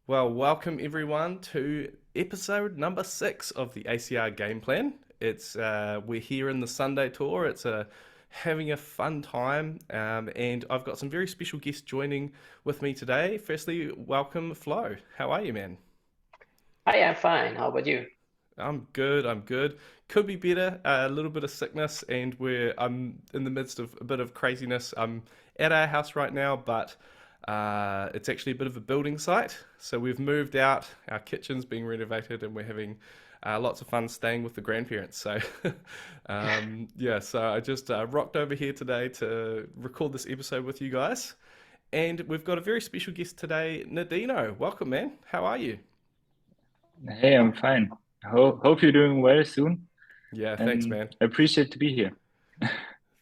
Well, welcome everyone to episode number 6 of the ACR Game Plan. It's We're here in the Sunday tour. It's having a fun time, and I've got some very special guests joining with me today. Firstly, welcome Flo. How are you, man? Hi, I'm fine. How about you? I'm good. I'm good. Could be better. A little bit of sickness, and I'm in the midst of a bit of craziness. I'm at our house right now, but it's actually a bit of a building site. So we've moved out. Our kitchen's being renovated, and we're having lots of fun staying with the grandparents. So yeah. So I just rocked over here today to record this episode with you guys, and we've got a very special guest today, Nidinho. Welcome, man. How are you? Hey, I'm fine. Hope you're doing well soon, Yeah. Thanks, and man. I appreciate to be here.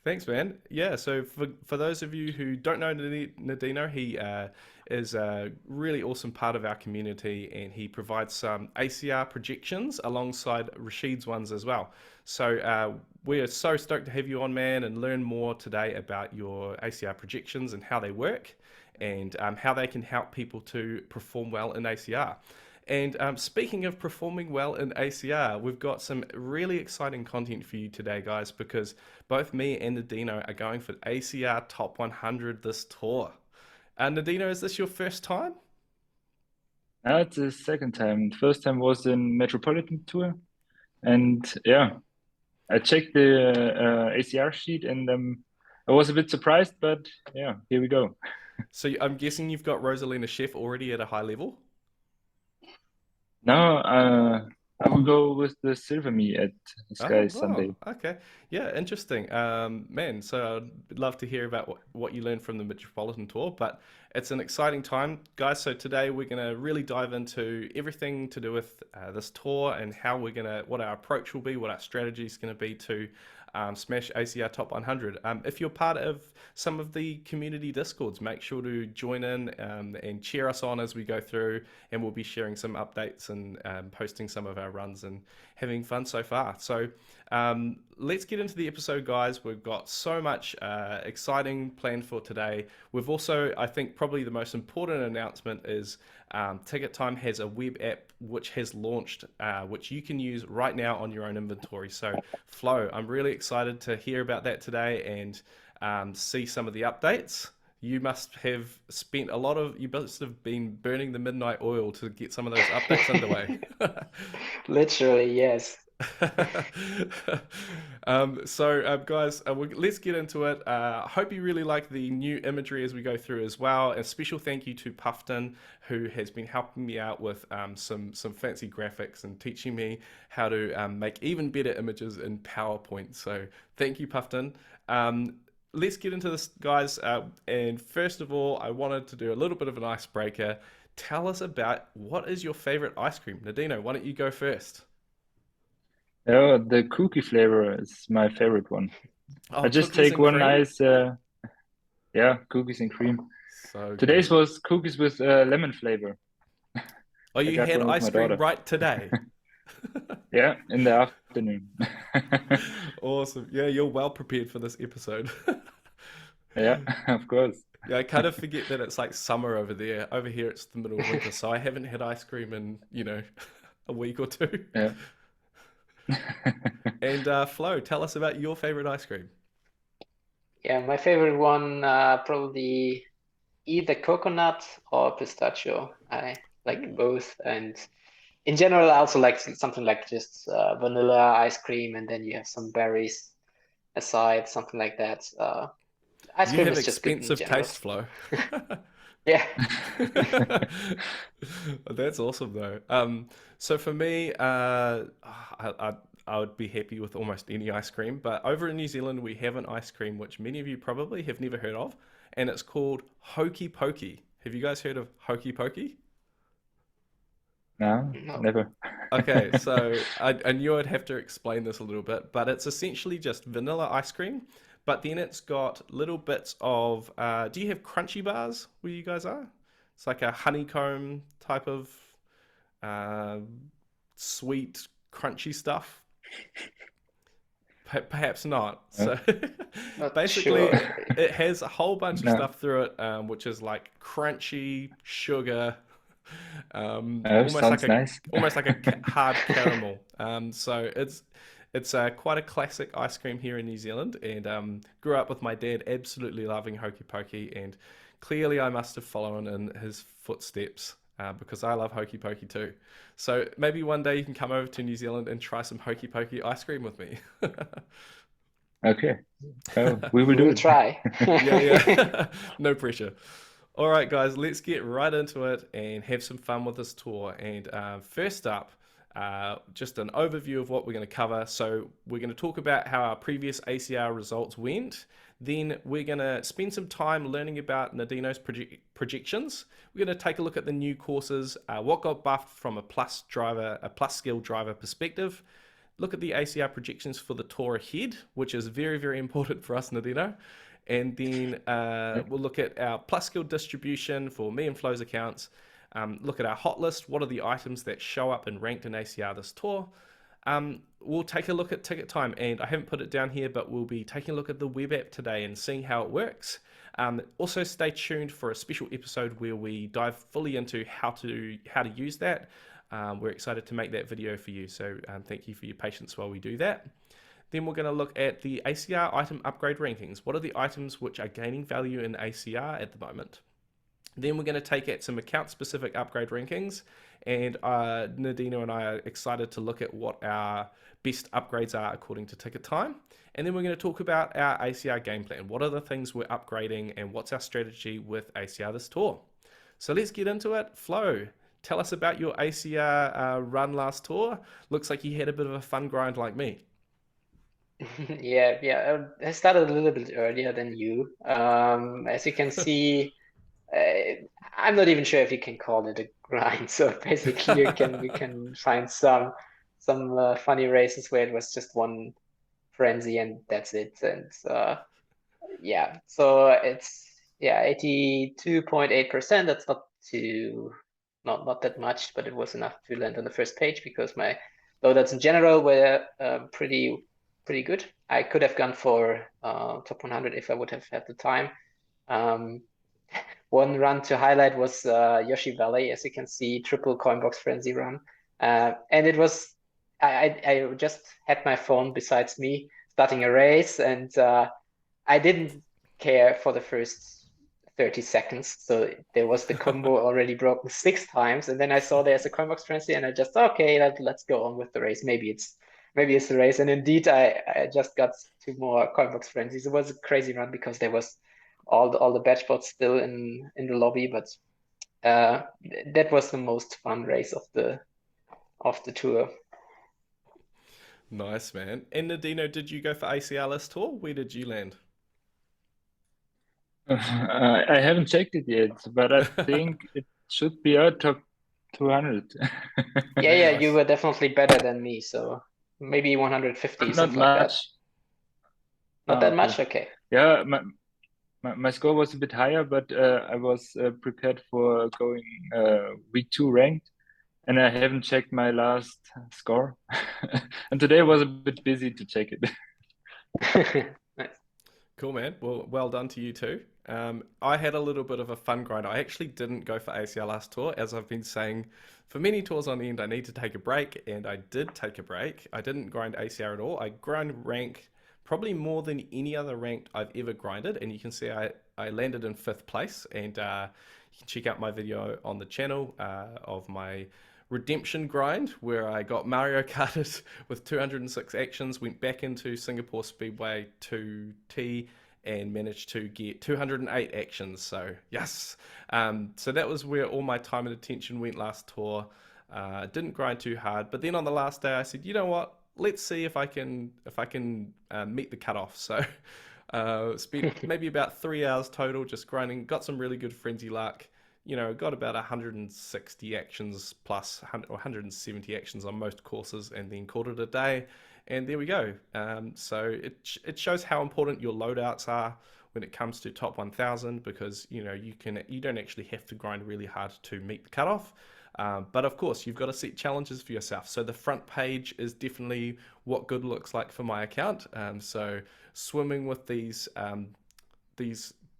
Thanks, man. Yeah, so for those of you who don't know Nadino, he is a really awesome part of our community, and he provides some ACR projections alongside Rashid's ones as well. So we are so stoked to have you on, man, and learn more today about your ACR projections and how they work, and how they can help people to perform well in ACR. And speaking of performing well in ACR, we've got some really exciting content for you today, guys, because both me and Nadino are going for ACR Top 100 this tour. Nadino, is this your first time? Now it's the second time. First time was in Metropolitan Tour, and yeah, I checked the ACR sheet, and I was a bit surprised, but yeah, here we go. So I'm guessing you've got Rosalina Chef already at a high level? Now I will go with the Silver Me at Oh, Sky wow. Sunday. Okay. Yeah, interesting. Man, so I'd love to hear about what you learned from the Metropolitan Tour, but it's an exciting time, guys. So today we're going to really dive into everything to do with this tour and what our approach will be, what our strategy is going to be to smash ACR Top 100. If you're part of some of the community discords, make sure to join in and cheer us on as we go through, and we'll be sharing some updates and posting some of our runs and having fun so far. So let's get into the episode, guys. We've got so much exciting planned for today. We've also, I think, probably the most important announcement is Ticket Time has a web app which has launched, which you can use right now on your own inventory. So, Flo, I'm really excited to hear about that today and see some of the updates. You must have been burning the midnight oil to get some of those updates underway. Literally, yes. Guys, let's get into it. I hope you really like the new imagery as we go through as well. A special thank you to Puffton, who has been helping me out with some fancy graphics and teaching me how to make even better images in PowerPoint. So thank you, Puffton. Let's get into this, guys. And first of all, I wanted to do a little bit of an icebreaker. Tell us about what is your favorite ice cream. Nadino, why don't you go first? Oh, the cookie flavor is my favorite one. Oh, I just cookies take and one cream? nice, yeah, cookies and cream. So Today's good. was cookies with lemon flavor. Oh, I you got had one with ice my cream daughter. right today. Yeah, in the afternoon. Awesome. Yeah, you're well prepared for this episode. Yeah, of course. Yeah, I kind of forget that it's like summer over there. Over here, it's the middle of winter, so I haven't had ice cream in, a week or two. Yeah. And Flo, tell us about your favorite ice cream. Yeah, my favorite one, probably either coconut or pistachio. I like both, and in general, I also like something like just vanilla ice cream, and then you have some berries aside, something like that. Ice You cream have is just good in expensive general. taste, Flo. Yeah. That's awesome, though. So for me, I would be happy with almost any ice cream. But over in New Zealand, we have an ice cream which many of you probably have never heard of, and it's called Hokey Pokey. Have you guys heard of Hokey Pokey? No, No. never. Okay, so I knew I'd have to explain this a little bit, but it's essentially just vanilla ice cream, but then it's got little bits of. Do you have crunchy bars where you guys are? It's like a honeycomb type of uh, sweet, crunchy stuff. Perhaps not. Uh, So Not basically, sure. it has a whole bunch of no. stuff through it, which is like crunchy sugar. Oh, Almost like sounds a nice. hard caramel. So it's quite a classic ice cream here in New Zealand, and grew up with my dad absolutely loving Hokey Pokey, and clearly I must have followed in his footsteps. Because I love Hokey Pokey too. So maybe one day you can come over to New Zealand and try some Hokey Pokey ice cream with me. Okay. Oh, we will We do will it. try. Yeah, yeah. No pressure. All right, guys, let's get right into it and have some fun with this tour. And first up, just an overview of what we're going to cover. So we're going to talk about how our previous ACR results went. Then we're going to spend some time learning about Nidinho's projections. We're going to take a look at the new courses, what got buffed from a plus skill driver perspective. Look at the ACR projections for the tour ahead, which is very, very important for us, Nidinho. And then we'll look at our plus skill distribution for me and Flo's accounts. Look at our hot list. What are the items that show up and ranked in ACR this tour? We'll take a look at ticket time, and I haven't put it down here, but we'll be taking a look at the web app today and seeing how it works. Also, stay tuned for a special episode where we dive fully into how to use that. We're excited to make that video for you, so thank you for your patience while we do that. Then we're going to look at the ACR item upgrade rankings. What are the items which are gaining value in ACR at the moment? Then we're going to take at some account-specific upgrade rankings, and Nidinho and I are excited to look at what our best upgrades are according to ticket time. And then we're going to talk about our ACR game plan. What are the things we're upgrading, and what's our strategy with ACR this tour? So let's get into it. Flo, tell us about your ACR run last tour. Looks like you had a bit of a fun grind like me. Yeah. I started a little bit earlier than you. As you can see, I'm not even sure if you can call it a grind. So basically, you can find some funny races where it was just one frenzy and that's it. And yeah, so it's 82.8%. That's not that much, but it was enough to land on the first page because my loadouts in general were pretty good. I could have gone for top 100 if I would have had the time. One run to highlight was Yoshi Valley, as you can see, triple coin box frenzy run, and it was I just had my phone besides me starting a race, and I didn't care for the first 30 seconds. So there was the combo already broken 6 times, and then I saw there's a coin box frenzy, and I just okay, let's go on with the race. Maybe it's the race, and indeed I just got 2 more coin box frenzies. It was a crazy run because there was all the batch bots still in the lobby, but that was the most fun race of the tour. Nice, man. And Nidinho, did you go for ACR list tour? Where did you land? I haven't checked it yet, but I think it should be our top 200. Yeah, Nice. you were definitely better than me, so maybe 150, Not something like that. much. Not that Okay. much? Okay. Yeah, my score was a bit higher, but I was prepared for going week 2 ranked, and I haven't checked my last score. And today was a bit busy to check it. Nice. Cool, man. Well done to you too. I had a little bit of a fun grind. I actually didn't go for ACR last tour. As I've been saying for many tours on end, I need to take a break, and I did take a break. I didn't grind ACR at all. I grind rank probably more than any other ranked I've ever grinded, and you can see I landed in 5th place, and you can check out my video on the channel of my redemption grind where I got Mario Karted with 206 actions, went back into Singapore Speedway 2T and managed to get 208 actions. So yes, so that was where all my time and attention went last tour. Didn't grind too hard, but then on the last day I said, you know what? Let's see if I can meet the cutoff. So spent maybe about 3 hours total just grinding. Got some really good frenzy luck. You know, got about 160 actions plus 170 actions on most courses, and then called it a day. And there we go. So it shows how important your loadouts are when it comes to top 1000, because you don't actually have to grind really hard to meet the cutoff. But of course, you've got to set challenges for yourself. So the front page is definitely what good looks like for my account. So swimming with these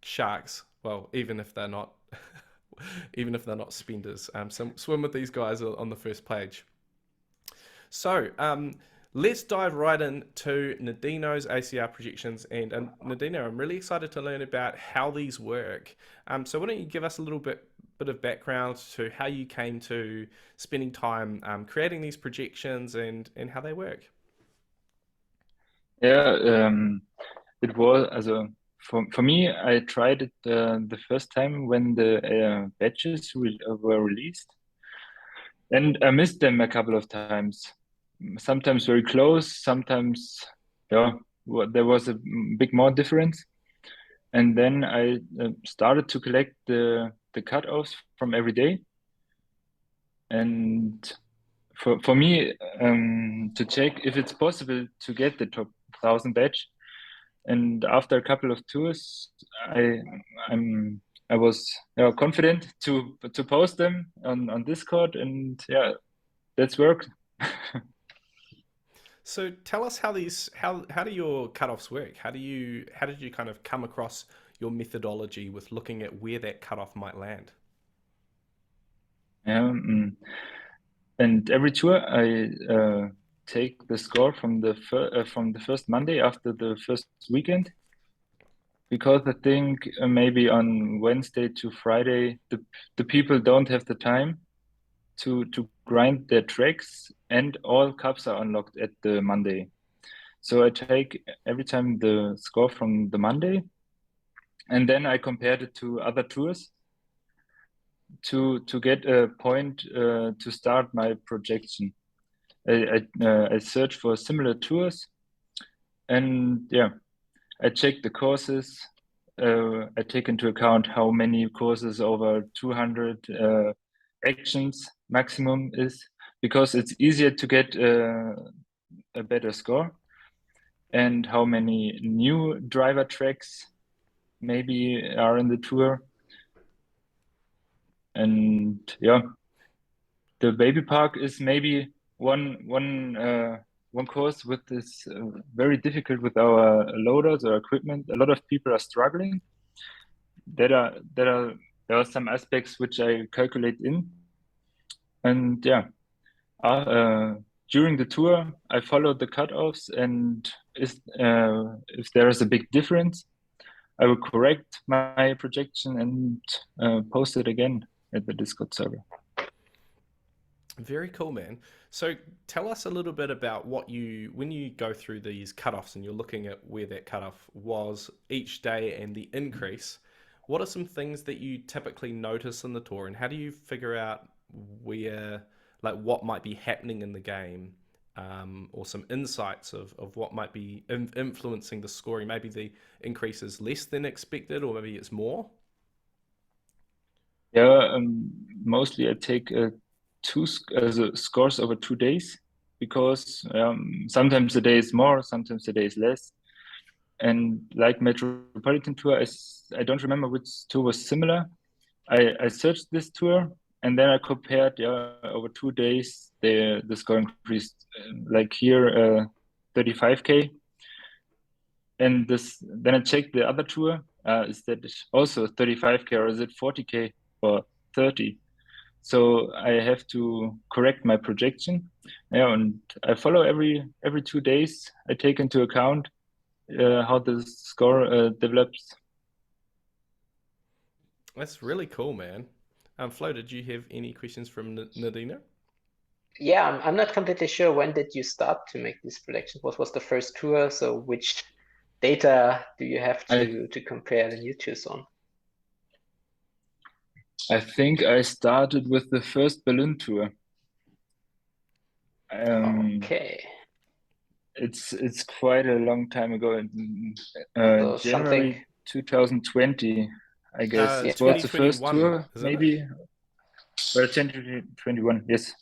sharks, well, even if they're not even if they're not spenders. Swim with these guys on the first page. So let's dive right into Nidinho's ACR projections. And Nidinho, I'm really excited to learn about how these work. So why don't you give us a little bit of background to how you came to spending time creating these projections and how they work? Yeah, it was for me. I tried it the first time when the batches were released, and I missed them a couple of times. Sometimes very close, sometimes there was a big more difference. And then I started to collect the cutoffs from every day, and for me to check if it's possible to get the top 1,000 badge. And after a couple of tours, I was confident to post them on Discord, and that's worked. So tell us how do your cutoffs work? How did you kind of come across your methodology with looking at where that cutoff might land? And every tour I take the score from the first Monday after the first weekend, because I think maybe on Wednesday to Friday the people don't have the time to grind their tracks, and all cups are unlocked at the Monday. So I take every time the score from the Monday, and then I compared it to other tours to get a point to start my projection. I search for similar tours, and I check the courses. I take into account how many courses over 200 actions maximum is, because it's easier to get a better score, and how many new driver tracks maybe are in the tour. And the baby park is maybe one course with this very difficult with our loaders or equipment. A lot of people are struggling. There are some aspects which I calculate in, and during the tour I follow the cutoffs, and if there is a big difference, I will correct my projection and post it again at the Discord server. Very cool, man. So tell us a little bit about when you go through these cutoffs and you're looking at where that cutoff was each day and the increase, what are some things that you typically notice in the tour, and how do you figure out what might be happening in the game, or some insights of what might be influencing the scoring? Maybe the increase is less than expected, or maybe it's more? Mostly I take scores over 2 days, because sometimes the day is more, sometimes the day is less. And like Metropolitan Tour, I don't remember which tour was similar. I searched this tour, and then I compared over 2 days the score increased, like here 35k, and then I checked the other tour, is that also 35k, or is it 40k or 30? So I have to correct my projection. And I follow every 2 days. I take into account how the score develops. That's really cool, man. Flo, did you have any questions from Nidinho? Yeah, I'm not completely sure. When did you start to make these predictions? What was the first tour? So which data do you have to compare the new tours on? I think I started with the first balloon tour. Okay. It's quite a long time ago. So January 2020, I guess. It was the first tour, maybe. Well, 2021, yes.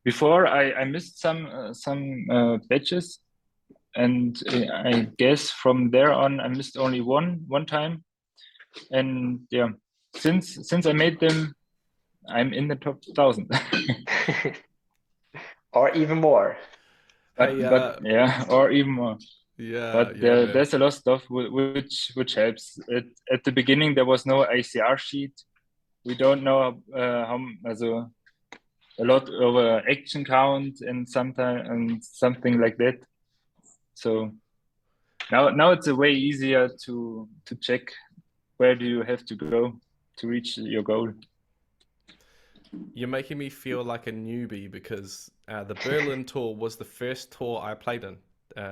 Before I missed some batches, and I guess from there on I missed only one time. And since I made them, I'm in the top 1,000. Or even more. But or even more. Yeah, But yeah, man. there's a lot of stuff which helps. At the beginning, there was no ACR sheet. We don't know also a lot of action count and sometimes and something like that. So now it's a way easier to check where do you have to go to reach your goal. You're making me feel like a newbie because the Berlin tour was the first tour I played in.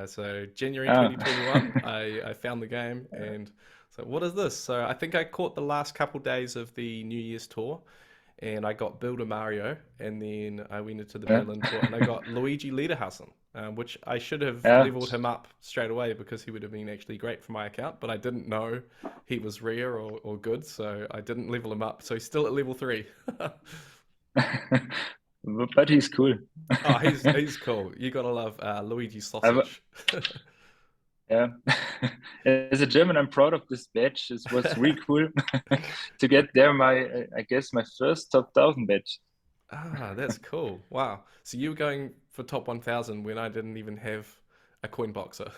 So January Ah. 2021, I found the game and so what is this? So I think I caught the last couple days of the New Year's tour and I got Builder Mario and then I went into the Yeah. Berlin tour and I got Luigi Lederhasen, which I should have Yeah. leveled him up straight away because he would have been actually great for my account, but I didn't know he was rare or good, so I didn't level him up. So he's still at level 3. But he's cool. Oh, he's cool. You gotta love Luigi I've, Sausage. yeah. As a German, I'm proud of this badge. This was really cool to get there. I guess my first top 1,000 badge. Ah, that's cool. Wow. So you were going for top 1,000 when I didn't even have a coin boxer.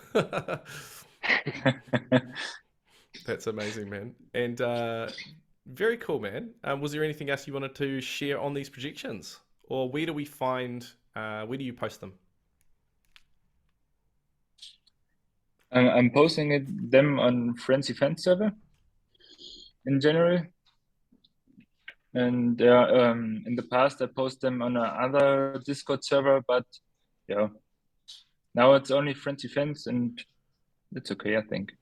That's amazing, man. And very cool, man. Was there anything else you wanted to share on these projections, or where do we find? Where do you post them? I'm posting them on Friends Event server in January. And in the past, I post them on another Discord server, but yeah, now it's only Friends Events, and it's okay, I think.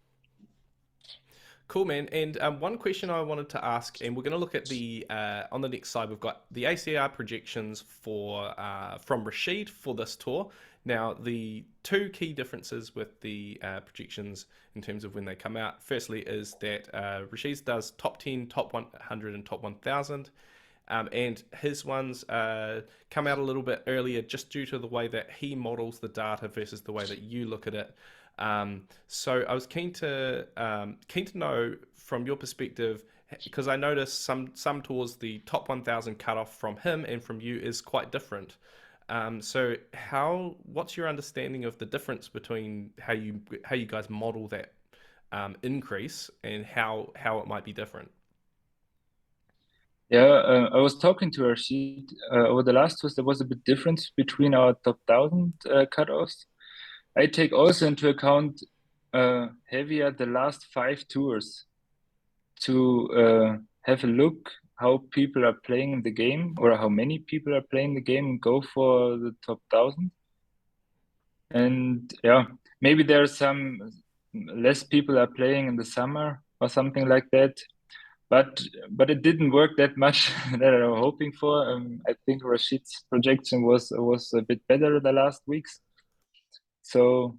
Cool, man. And one question I wanted to ask, and we're going to look at the on the next slide. We've got the ACR projections for from Rashid for this tour. Now, the two key differences with the projections in terms of when they come out, firstly, is that Rashid's does top 10, top 100, and top 1,000. And his ones come out a little bit earlier just due to the way that he models the data versus the way that you look at it. So I was keen to know from your perspective, because I noticed some tours the top 1,000 cutoff from him and from you is quite different. So what's your understanding of the difference between how you guys model that increase and how it might be different? Yeah, I was talking to Rashid over the last tours. There was a bit difference between our top 1,000 cutoffs. I take also into account heavier the last 5 tours to have a look how people are playing the game or how many people are playing the game and go for the top 1,000. And yeah, maybe there are some less people are playing in the summer or something like that. But it didn't work that much that I was hoping for. I think Rashid's projection was a bit better the last weeks. So,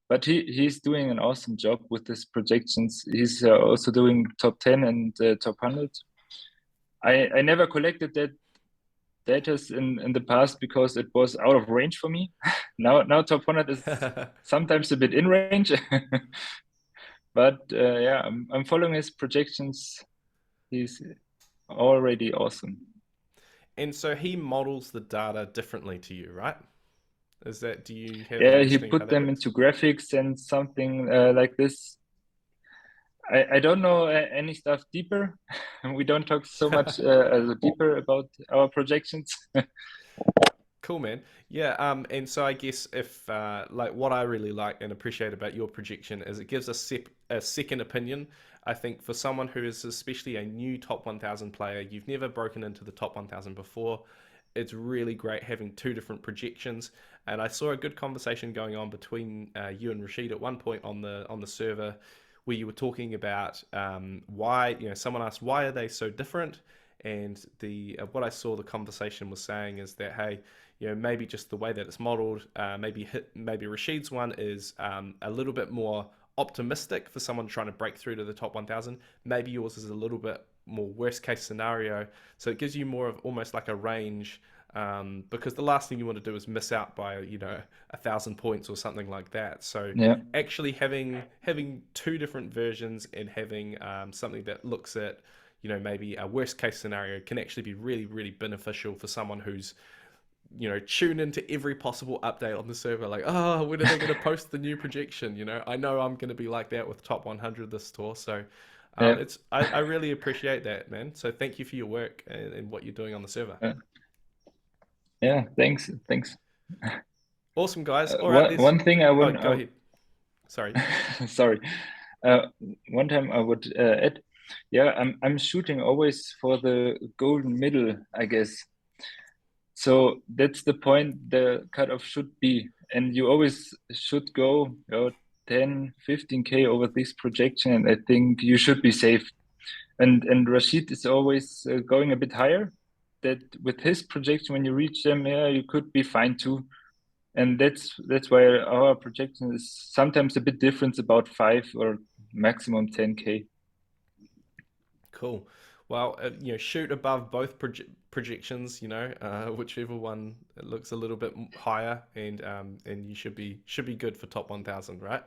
but he's doing an awesome job with his projections. He's also doing top 10 and top 100. I never collected that data in the past because it was out of range for me. Now top 100 is sometimes a bit in range. But yeah, I'm following his projections. He's already awesome. And so he models the data differently to you, right? Do you have an Yeah, he understanding of how put that them works? into graphics and something like this. I don't know any stuff deeper. We don't talk so much deeper about our projections. Cool, man. Yeah, and so I guess if like what I really like and appreciate about your projection is it gives a second opinion. I think for someone who is especially a new top 1,000 player, you've never broken into the top 1,000 before. It's really great having two different projections. And I saw a good conversation going on between you and Rashid at one point on the server, where you were talking about why someone asked why are they so different, and the what I saw the conversation was saying is that hey, maybe just the way that it's modeled, maybe Rashid's one is a little bit more optimistic for someone trying to break through to the top 1,000. Maybe yours is a little bit more worst case scenario, so it gives you more of almost like a range. Because the last thing you want to do is miss out by 1,000 points or something like that. So Yeah. actually having two different versions and having something that looks at maybe a worst case scenario can actually be really, really beneficial for someone who's tune into every possible update on the server. Like, oh, when are they going to post the new projection? I know I'm going to be like that with top 100 this tour. So Yeah. I really appreciate that, man. So thank you for your work and what you're doing on the server. Yeah, thanks. Awesome, guys. All right, One thing I oh, wouldn't. go ahead. Sorry. Sorry. One time I would add, yeah, I'm shooting always for the golden middle, I guess. So that's the point the cutoff should be, and you always should go 10, 15K over this projection, and I think you should be safe. And Rashid is always going a bit higher. That with his projection, when you reach them, yeah, you could be fine too. And that's why our projection is sometimes a bit different, about 5 or maximum 10K. Cool. Well, shoot above both projections. Whichever one looks a little bit higher, and you should be good for top 1,000, right?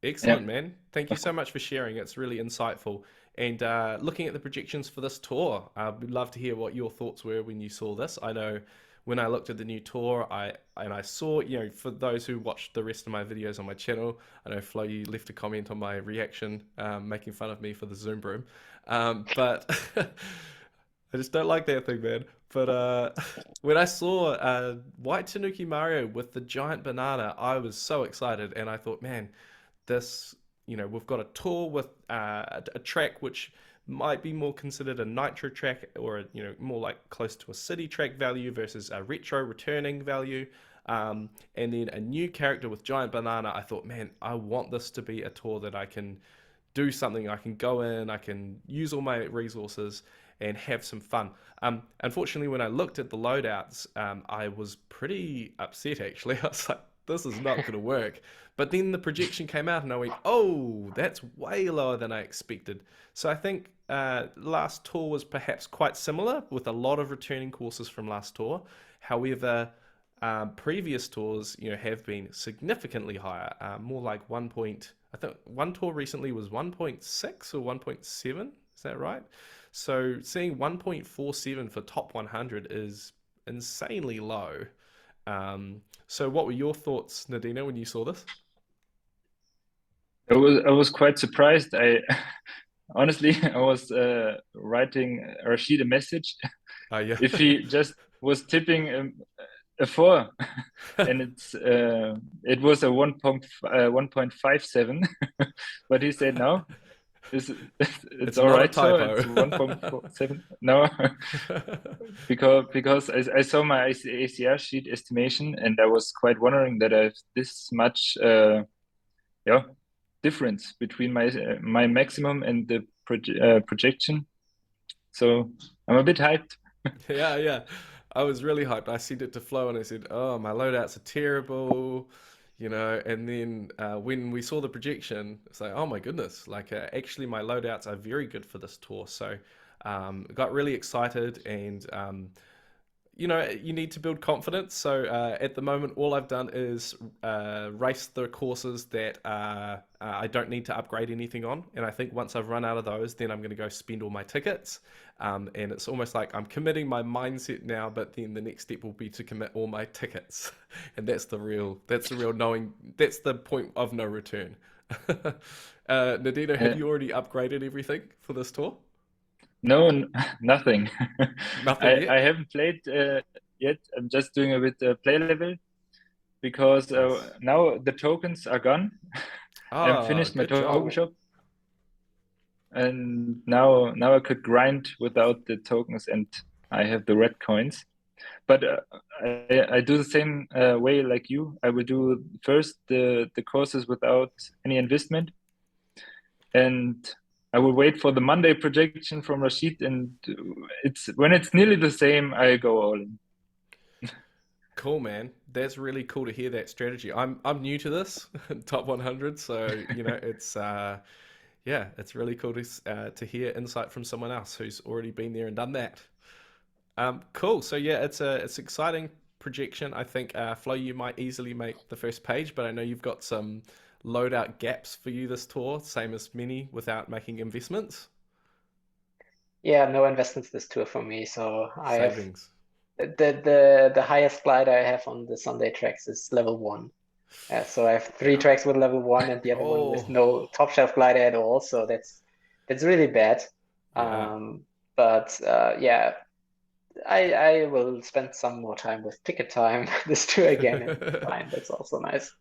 Excellent, Yeah. man. Thank you so much for sharing. It's really insightful. And looking at the projections for this tour, we'd love to hear what your thoughts were when you saw this. I know when I looked at the new tour, I saw, for those who watched the rest of my videos on my channel, I know Flo, you left a comment on my reaction, making fun of me for the Zoom broom. But I just don't like that thing, man. But when I saw White Tanuki Mario with the giant banana, I was so excited, and I thought, man, this, we've got a tour with a track which might be more considered a nitro track, or more like close to a city track value versus a retro returning value, and then a new character with giant banana. I thought, man, I want this to be a tour that I can do something. I can go in, I can use all my resources and have some fun. Unfortunately, when I looked at the loadouts, I was pretty upset actually. I was like, this is not going to work. But then the projection came out and I went, oh, that's way lower than I expected. So I think last tour was perhaps quite similar, with a lot of returning courses from last tour. However, previous tours, have been significantly higher, more like I think one tour recently was 1.6 or 1.7. Is that right? So seeing 1.47 for top 100 is insanely low. So what were your thoughts, Nidinho, when you saw this? I was quite surprised. I honestly I was writing Rashid a message Yeah. if he just was tipping a 4, and it was a 1.57, but he said no. It's It's all not a right. So typo. it's 1.47. No, because I saw my ACR sheet estimation, and I was quite wondering that I have this much difference between my maximum and the projection. So I'm a bit hyped. Yeah. I was really hyped. I sent it to Flo and I said, oh, my loadouts are terrible, and then when we saw the projection, it's like, oh my goodness, like actually my loadouts are very good for this tour. So got really excited, and you need to build confidence. So at the moment, all I've done is race the courses that I don't need to upgrade anything on. And I think once I've run out of those, then I'm going to go spend all my tickets. And it's almost like I'm committing my mindset now, but then the next step will be to commit all my tickets. And that's the real knowing, that's the point of no return. Nidinho, have you already upgraded everything for this tour? No, nothing. Nothing yet? I haven't played yet. I'm just doing a bit play level, because Nice. now the tokens are gone. I'm Oh, finished my good job. token shop, and now I could grind without the tokens, and I have the red coins. But I do the same way like you. I will do first the courses without any investment, and I will wait for the Monday projection from Rashid, and when it's nearly the same, I go all in. Cool, man. That's really cool to hear that strategy. I'm new to this top 100, so it's it's really cool to hear insight from someone else who's already been there and done that. Cool. So yeah, it's exciting projection. I think Flo, you might easily make the first page, but I know you've got some loadout gaps for you this tour, same as many, without making investments. Yeah, no investments this tour for me. So I have Savings. The highest glider I have on the Sunday tracks is level 1. So I have 3 tracks with level 1 and the other one with Oh, no top shelf glider at all. So that's really bad. yeah. But yeah, I will spend some more time with ticket time this tour again and be fine. That's also nice.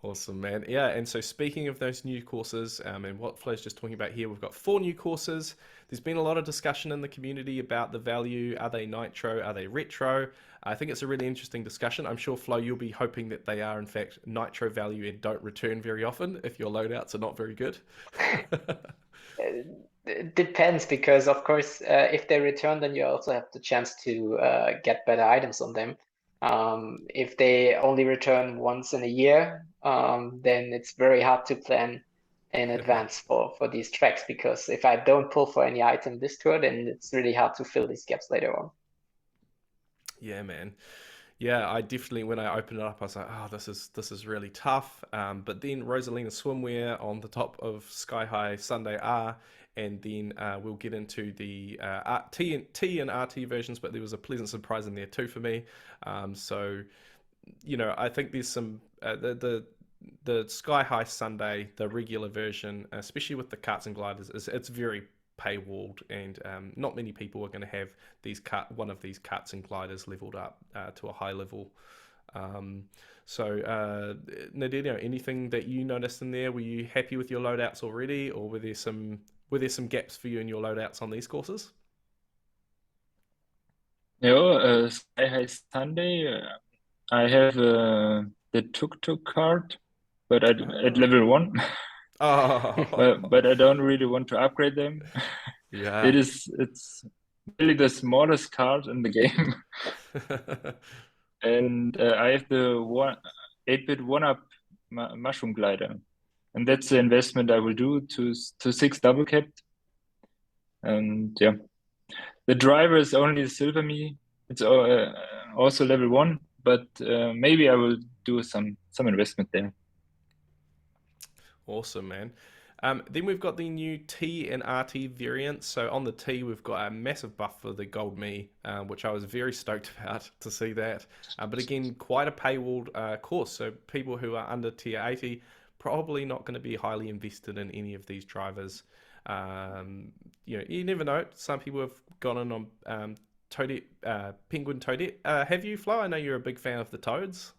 Awesome, man. Yeah, and so speaking of those new courses, and what Flo's just talking about here, we've got 4 new courses. There's been a lot of discussion in the community about the value. Are they nitro? Are they retro? I think it's a really interesting discussion. I'm sure, Flo, you'll be hoping that they are, in fact, nitro value and don't return very often if your loadouts are not very good. It depends because, of course, if they return, then you also have the chance to get better items on them. If they only return once in a year, then it's very hard to plan in advance for these tracks because if I don't pull for any item this tour, then it's really hard to fill these gaps later on. Yeah, man. Yeah, I definitely when I opened it up, I was like, oh, this is really tough. But then Rosalina Swimwear on the top of Sky High Sunday R, and then we'll get into the T and RT versions. But there was a pleasant surprise in there too for me. So I think there's some the Sky High Sunday, the regular version, especially with the karts and gliders, it's very paywalled, and not many people are going to have one of these karts and gliders leveled up to a high level. So, Nidinho, anything that you noticed in there? Were you happy with your loadouts already, or were there some gaps for you in your loadouts on these courses? Yeah, Sky High Sunday. I have the tuk-tuk card, but at Oh, level 1. oh, But I don't really want to upgrade them. yeah. It's really the smallest card in the game, and I have the 8-bit one-up mushroom glider, and that's the investment I will do to 6 double capped. And yeah, the driver is only the silver me. It's also level 1, but maybe I will do some investment there. Awesome, man. Then we've got the new T and RT variants. So on the T, we've got a massive buff for the Gold Me, which I was very stoked about to see that. But again, quite a paywalled course. So people who are under tier 80 probably not going to be highly invested in any of these drivers. You never know. Some people have gone in on Toadette, Penguin Toadette. Have you, Flo? I know you're a big fan of the Toads.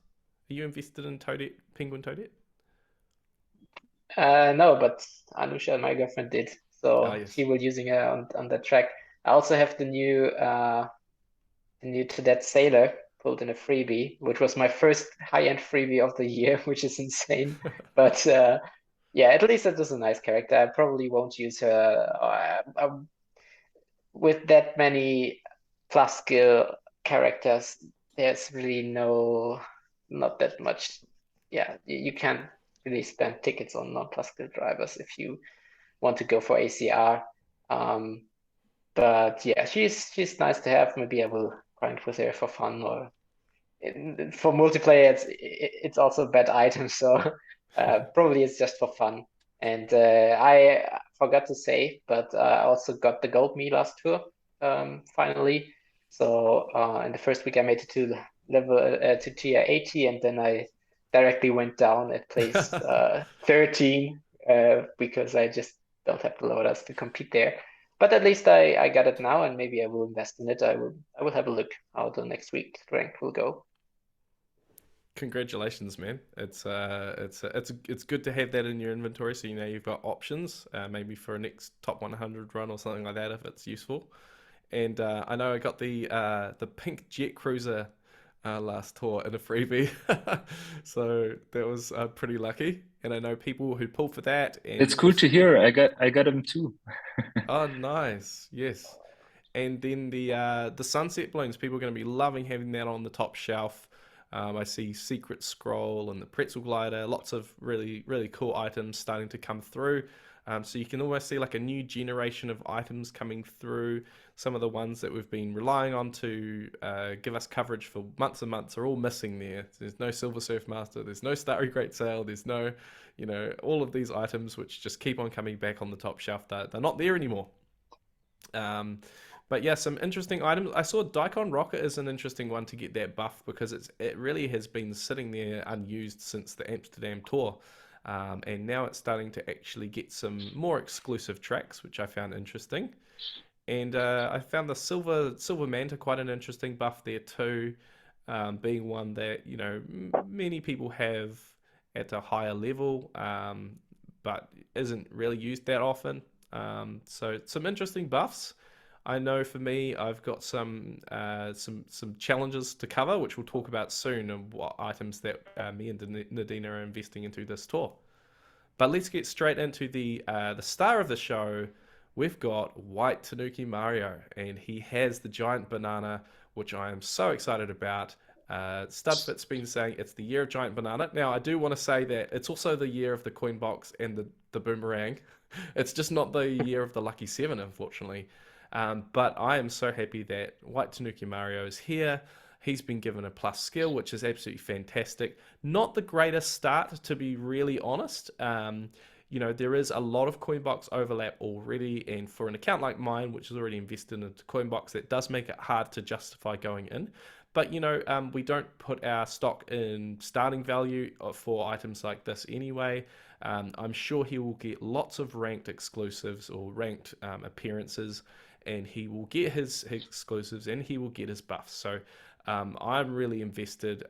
Are you invested in Toadette, Penguin Toadette? No, but Anusha, my girlfriend, did. Ah, So she yes. will using it on that track. I also have the new to that sailor pulled in a freebie, which was my first high-end freebie of the year, which is insane. But yeah, at least that was a nice character. I probably won't use her with that many plus skill characters. There's really not that much. Yeah, you can't really spend tickets on non-plus skill drivers if you want to go for ACR. Um, but yeah, she's nice to have. Maybe I will grind with her for fun, or for multiplayer. It's also a bad item, so probably it's just for fun. And I forgot to say, but I also got the gold me last tour finally. So in the first week I made it to level to tier 80, and then I directly went down at place 13 because I just don't have the loaders to compete there. But at least I got it now, and maybe I will invest in it. I will have a look how the next week rank will go. Congratulations, man. It's good to have that in your inventory, so you know you've got options, maybe for a next top 100 run or something like that if it's useful. And I know I got the pink jet cruiser last tour in a freebie, so that was pretty lucky. And I know people who pull for that, It's and cool to hear. I got them too. oh, nice, yes. And then the sunset balloons, people are going to be loving having that on the top shelf. I see Secret Scroll and the Pretzel Glider, lots of really, really cool items starting to come through. So you can almost see like a new generation of items coming through. Some of the ones that we've been relying on to give us coverage for months and months are all missing there. There's no Silver Surf Master, there's no Starry Great Sail, there's no, all of these items which just keep on coming back on the top shelf. They're not there anymore. Um, But yeah, some interesting items. I saw Daikon Rocket is an interesting one to get that buff because it really has been sitting there unused since the Amsterdam tour. And now it's starting to actually get some more exclusive tracks, which I found interesting. And I found the Silver Manta quite an interesting buff there too, being one that many people have at a higher level, but isn't really used that often. So some interesting buffs. I know for me, I've got some challenges to cover, which we'll talk about soon, and what items that me and Nadine are investing into this tour. But let's get straight into the star of the show. We've got White Tanuki Mario, and he has the giant banana, which I am so excited about. Studfit's been saying it's the year of giant banana. Now, I do want to say that it's also the year of the coin box and the boomerang. It's just not the year of the lucky seven, unfortunately. But I am so happy that White Tanuki Mario is here. He's been given a plus skill, which is absolutely fantastic. Not the greatest start, to be really honest. There is a lot of Coinbox overlap already, and for an account like mine, which is already invested into Coinbox, that does make it hard to justify going in. But we don't put our stock in starting value for items like this anyway. I'm sure he will get lots of ranked exclusives or ranked appearances, and he will get his exclusives and he will get his buffs. So I'm really invested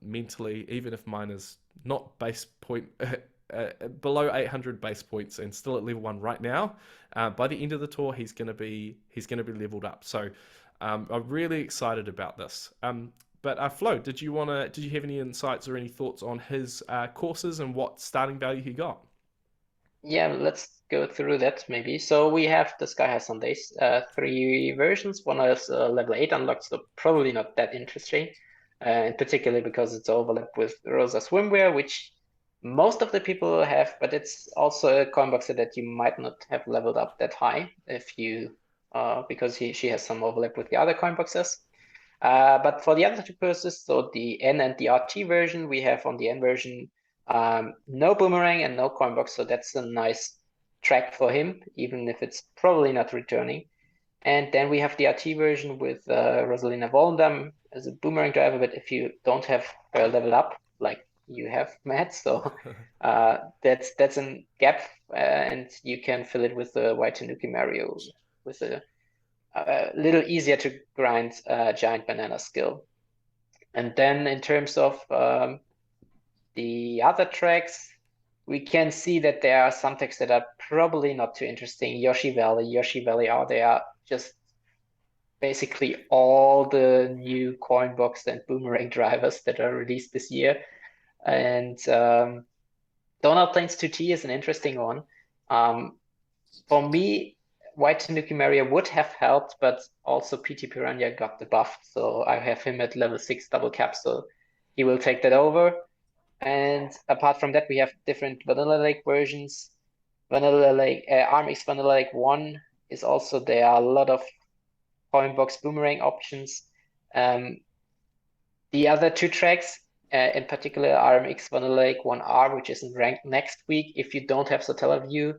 mentally, even if mine is not base point below 800 base points and still at level 1 right now. By the end of the tour, he's going to be leveled up. So I'm really excited about this. But Flo, did you have any insights or any thoughts on his courses and what starting value he got? Yeah, let's go through that maybe. So we have the Sky High Sundays, 3 versions. One is level 8 unlocked, so probably not that interesting, in particular because it's overlapped with Rosa Swimwear, which most of the people have, but it's also a coin boxer that you might not have leveled up that high if you, because she has some overlap with the other coin boxers. But for the other 2 courses, so the N and the RT version, we have on the N version no boomerang and no coin box, so that's a nice track for him, even if it's probably not returning. And then we have the RT version with Rosalina Volendam as a boomerang driver, but if you don't have her level up, like you have, Matt, so that's a gap, and you can fill it with the White Tanuki Mario with a little easier to grind giant banana skill. And then in terms of the other tracks, we can see that there are some tracks that are probably not too interesting. Yoshi Valley, they are just basically all the new coin box and boomerang drivers that are released this year. And Donald Plains 2T is an interesting one. For me, White Tanuki Mario would have helped, but also PT Piranha got the buff, so I have him at level 6 double cap, so he will take that over. And apart from that, we have different Vanilla Lake versions. Vanilla Lake, ARMX Vanilla Lake 1 is also, there are a lot of coin box boomerang options. The other 2 tracks, in particular RMX Vanilla Lake 1R, which is ranked next week, if you don't have Satellaview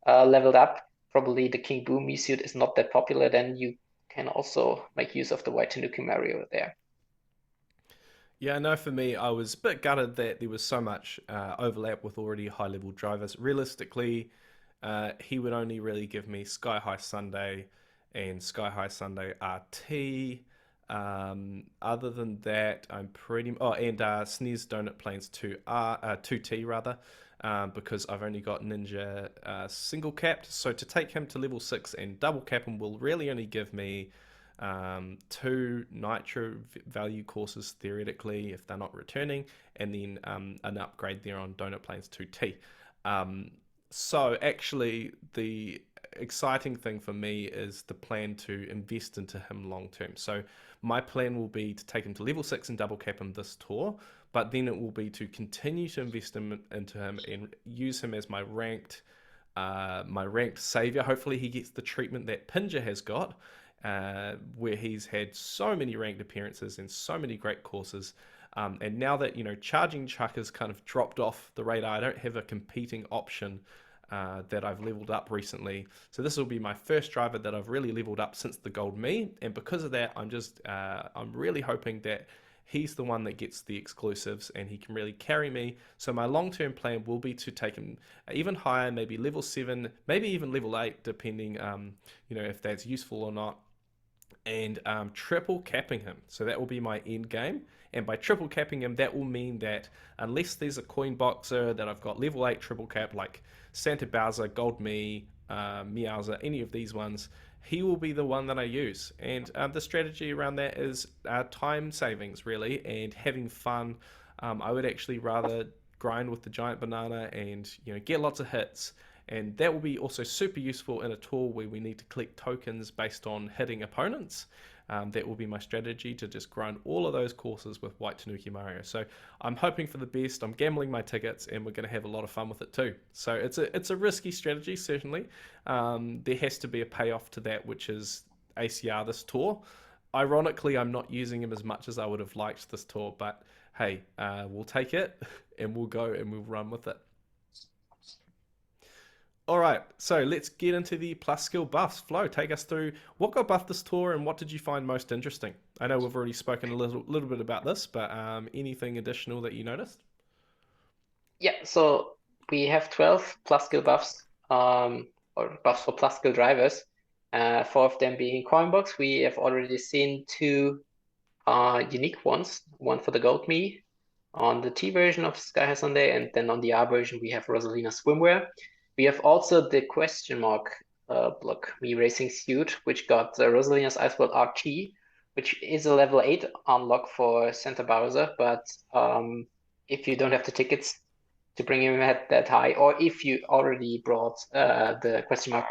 leveled up, probably the King Boomy suit is not that popular, then you can also make use of the White Tanuki Mario there. Yeah, no, for me, I was a bit gutted that there was so much overlap with already high-level drivers. Realistically, he would only really give me Sky High Sundae and Sky High Sundae RT. Other than that, I'm pretty... Oh, and SNES Donut Plains 2T, rather, because I've only got Ninja single capped. So to take him to level 6 and double cap him will really only give me 2 nitro value courses theoretically if they're not returning, and then an upgrade there on Donut Plains 2T. So actually the exciting thing for me is the plan to invest into him long term. So my plan will be to take him to level 6 and double cap him this tour, but then it will be to continue to invest into him and use him as my ranked savior. Hopefully he gets the treatment that Pinja has got, where he's had so many ranked appearances and so many great courses. And now that, Charging Chuck has kind of dropped off the radar, I don't have a competing option that I've leveled up recently. So this will be my first driver that I've really leveled up since the gold me, and because of that, I'm really hoping that he's the one that gets the exclusives and he can really carry me. So my long-term plan will be to take him even higher, maybe level 7, maybe even level 8, depending, if that's useful or not, and triple capping him. So that will be my end game. And by triple capping him, that will mean that unless there's a coin boxer that I've got level 8 triple cap, like Santa Bowser, Gold Me, Meowser, any of these ones, he will be the one that I use. And the strategy around that is time savings, really, and having fun. I would actually rather grind with the giant banana and get lots of hits, and that will be also super useful in a tour where we need to collect tokens based on hitting opponents. That will be my strategy, to just grind all of those courses with White Tanuki Mario. So I'm hoping for the best. I'm gambling my tickets, and we're going to have a lot of fun with it too. So it's a risky strategy, certainly. There has to be a payoff to that, which is ACR this tour. Ironically, I'm not using him as much as I would have liked this tour, but hey, we'll take it and we'll go and we'll run with it. All right, so let's get into the plus skill buffs. Flo, take us through what got buffed this tour and what did you find most interesting? I know we've already spoken a little bit about this, but anything additional that you noticed? Yeah, so we have 12 plus skill buffs, or buffs for plus skill drivers. 4 of them being coin box. We have already seen 2 unique ones. One for the Gold Me on the T version of Sky High Sundae, and then on the R version we have Rosalina Swimwear. We have also the question mark block Me Racing Suit, which got Rosalina's Ice World RT, which is a level 8 unlock for Santa Bowser, but if you don't have the tickets to bring him at that high, or if you already brought the question mark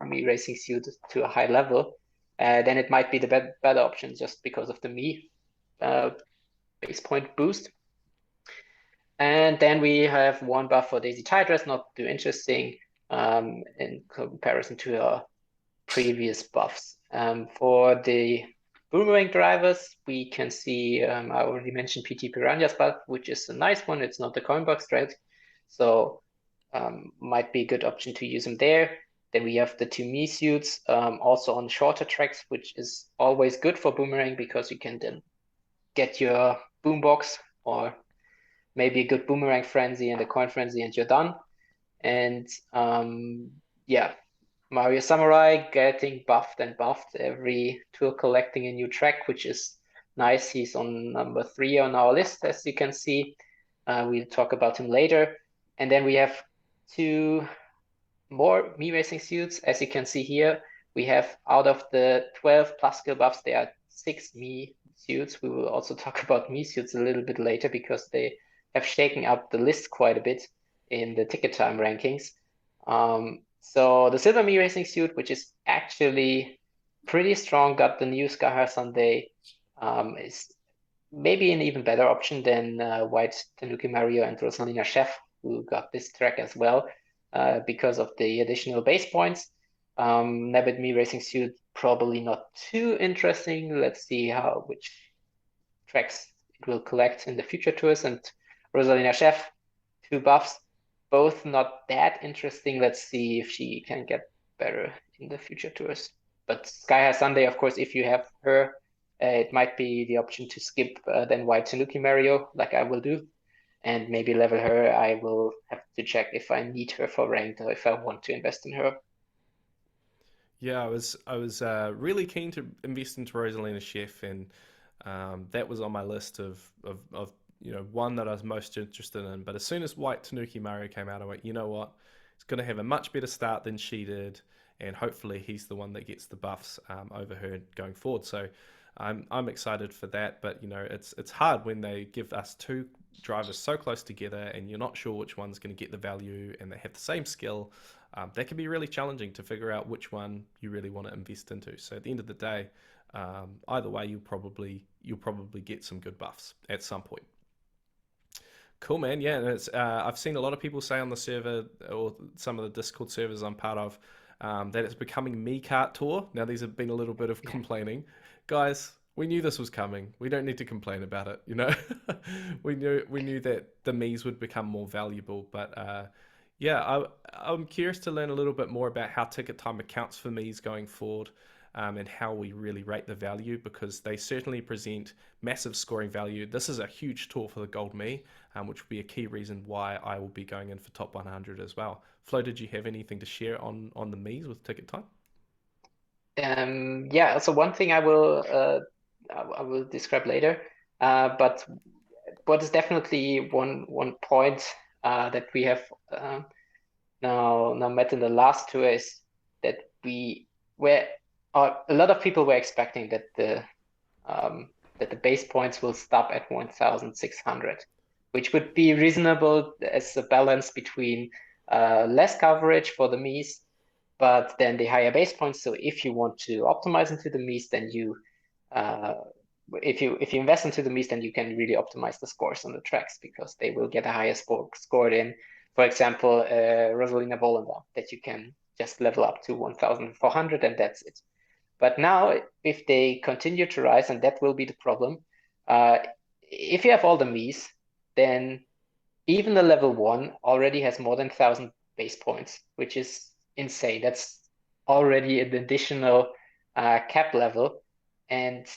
Me Racing Suit to a high level, then it might be the better option just because of the Me base point boost. And then we have 1 buff for Daisy Tigress, not too interesting in comparison to our previous buffs. For the boomerang drivers, we can see, I already mentioned PT Piranha's buff, which is a nice one. It's not the coin box thread, so might be a good option to use them there. Then we have the 2 Me suits, also on shorter tracks, which is always good for boomerang because you can then get your boombox or maybe a good boomerang frenzy and a coin frenzy, and you're done. And yeah, Mario Samurai getting buffed and buffed every tour, collecting a new track, which is nice. He's on number 3 on our list, as you can see. We'll talk about him later. And then we have 2 more Me Racing suits. As you can see here, we have, out of the 12 plus skill buffs, there are 6 Me suits. We will also talk about Me suits a little bit later because they have shaken up the list quite a bit in the ticket time rankings. So the Silver Me Racing suit, which is actually pretty strong, got the new Sky High Sundae, is maybe an even better option than White Tanuki Mario and Rosalina Chef, who got this track as well because of the additional base points. Nabbit Me Racing suit, probably not too interesting. Let's see which tracks it will collect in the future tours. And Rosalina Chef, 2 buffs, both not that interesting. Let's see if she can get better in the future tours. But Sky High Sundae, of course, if you have her, it might be the option to skip then White Tanuki Mario, like I will do, and maybe level her. I will have to check if I need her for ranked or if I want to invest in her. Yeah, I was really keen to invest into Rosalina Chef, and that was on my list of one that I was most interested in. But as soon as White Tanuki Mario came out, I went, you know what, he's going to have a much better start than she did, and hopefully he's the one that gets the buffs over her going forward. So I'm excited for that. But it's hard when they give us 2 drivers so close together, and you're not sure which one's going to get the value, and they have the same skill. That can be really challenging to figure out which one you really want to invest into. So at the end of the day, either way, you'll probably get some good buffs at some point. Cool, man. Yeah, and I've seen a lot of people say on the server, or some of the Discord servers I'm part of, that it's becoming Me Kart Tour. Now, these have been a little bit of complaining. Guys, we knew this was coming. We don't need to complain about it, we knew that the Miis would become more valuable, but Yeah, I'm curious to learn a little bit more about how ticket time accounts for Mies going forward, and how we really rate the value, because they certainly present massive scoring value. This is a huge tour for the Gold Me, which will be a key reason why I will be going in for top 100 as well. Flo, did you have anything to share on the Mies with ticket time? Yeah, so one thing I will describe later, but what is definitely one point that we have now met in the last tour is that we were a lot of people were expecting that the base points will stop at 1,600, which would be reasonable as a balance between less coverage for the Mies, but then the higher base points. So if you want to optimize into the Mies, then if you invest into the Mies, then you can really optimize the scores on the tracks, because they will get a higher scored in. For example, Rosalina Volenda, that you can just level up to 1,400 and that's it. But now, if they continue to rise, and that will be the problem, if you have all the Mies, then even the level 1 already has more than 1,000 base points, which is insane. That's already an additional cap level. And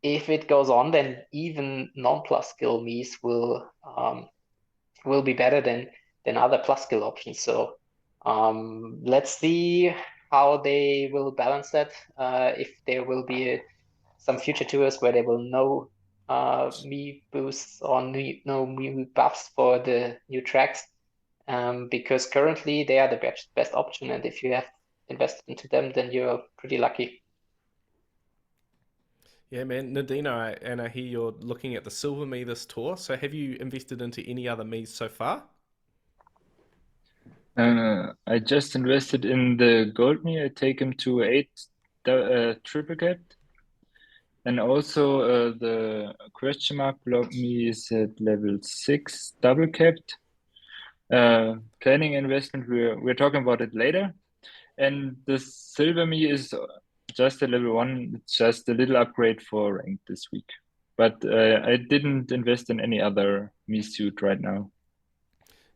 if it goes on, then even non-plus skill Mies will be better than other plus skill options. So let's see how they will balance that. If there will be some future tours where there will no me boosts or no me buffs for the new tracks, because currently they are the best option, and if you have invested into them, then you're pretty lucky. Yeah, man, Nidinho, and I hear you're looking at the Silver Me this tour. So have you invested into any other Mies so far? I just invested in the Gold Me. I take him to 8 triple capped. And also the question mark block me is at level 6 double capped. Planning investment, we're talking about it later. And the silver me is just a level 1. It's just a little upgrade for rank this week. But I didn't invest in any other me suit right now.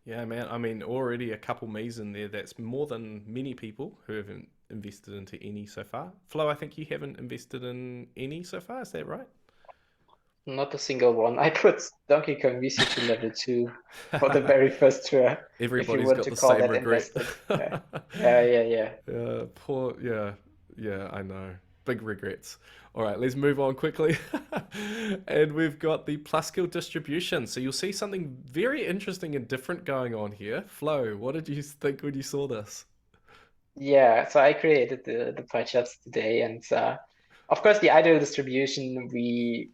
Yeah, man. I mean, already a couple Mies in there. That's more than many people who haven't invested into any so far. Flo, I think you haven't invested in any so far. Is that right? Not a single one. I put Donkey Kong VC to level 2 for the very first tour, if you Everybody's want got to the call same that regret. invested. Yeah. Yeah, poor. Yeah, yeah. I know. Big regrets. All right, let's move on quickly. And we've got the plus skill distribution. So you'll see something very interesting and different going on here. Flo, what did you think when you saw this? Yeah, so I created the pie charts today, and of course the ideal distribution, we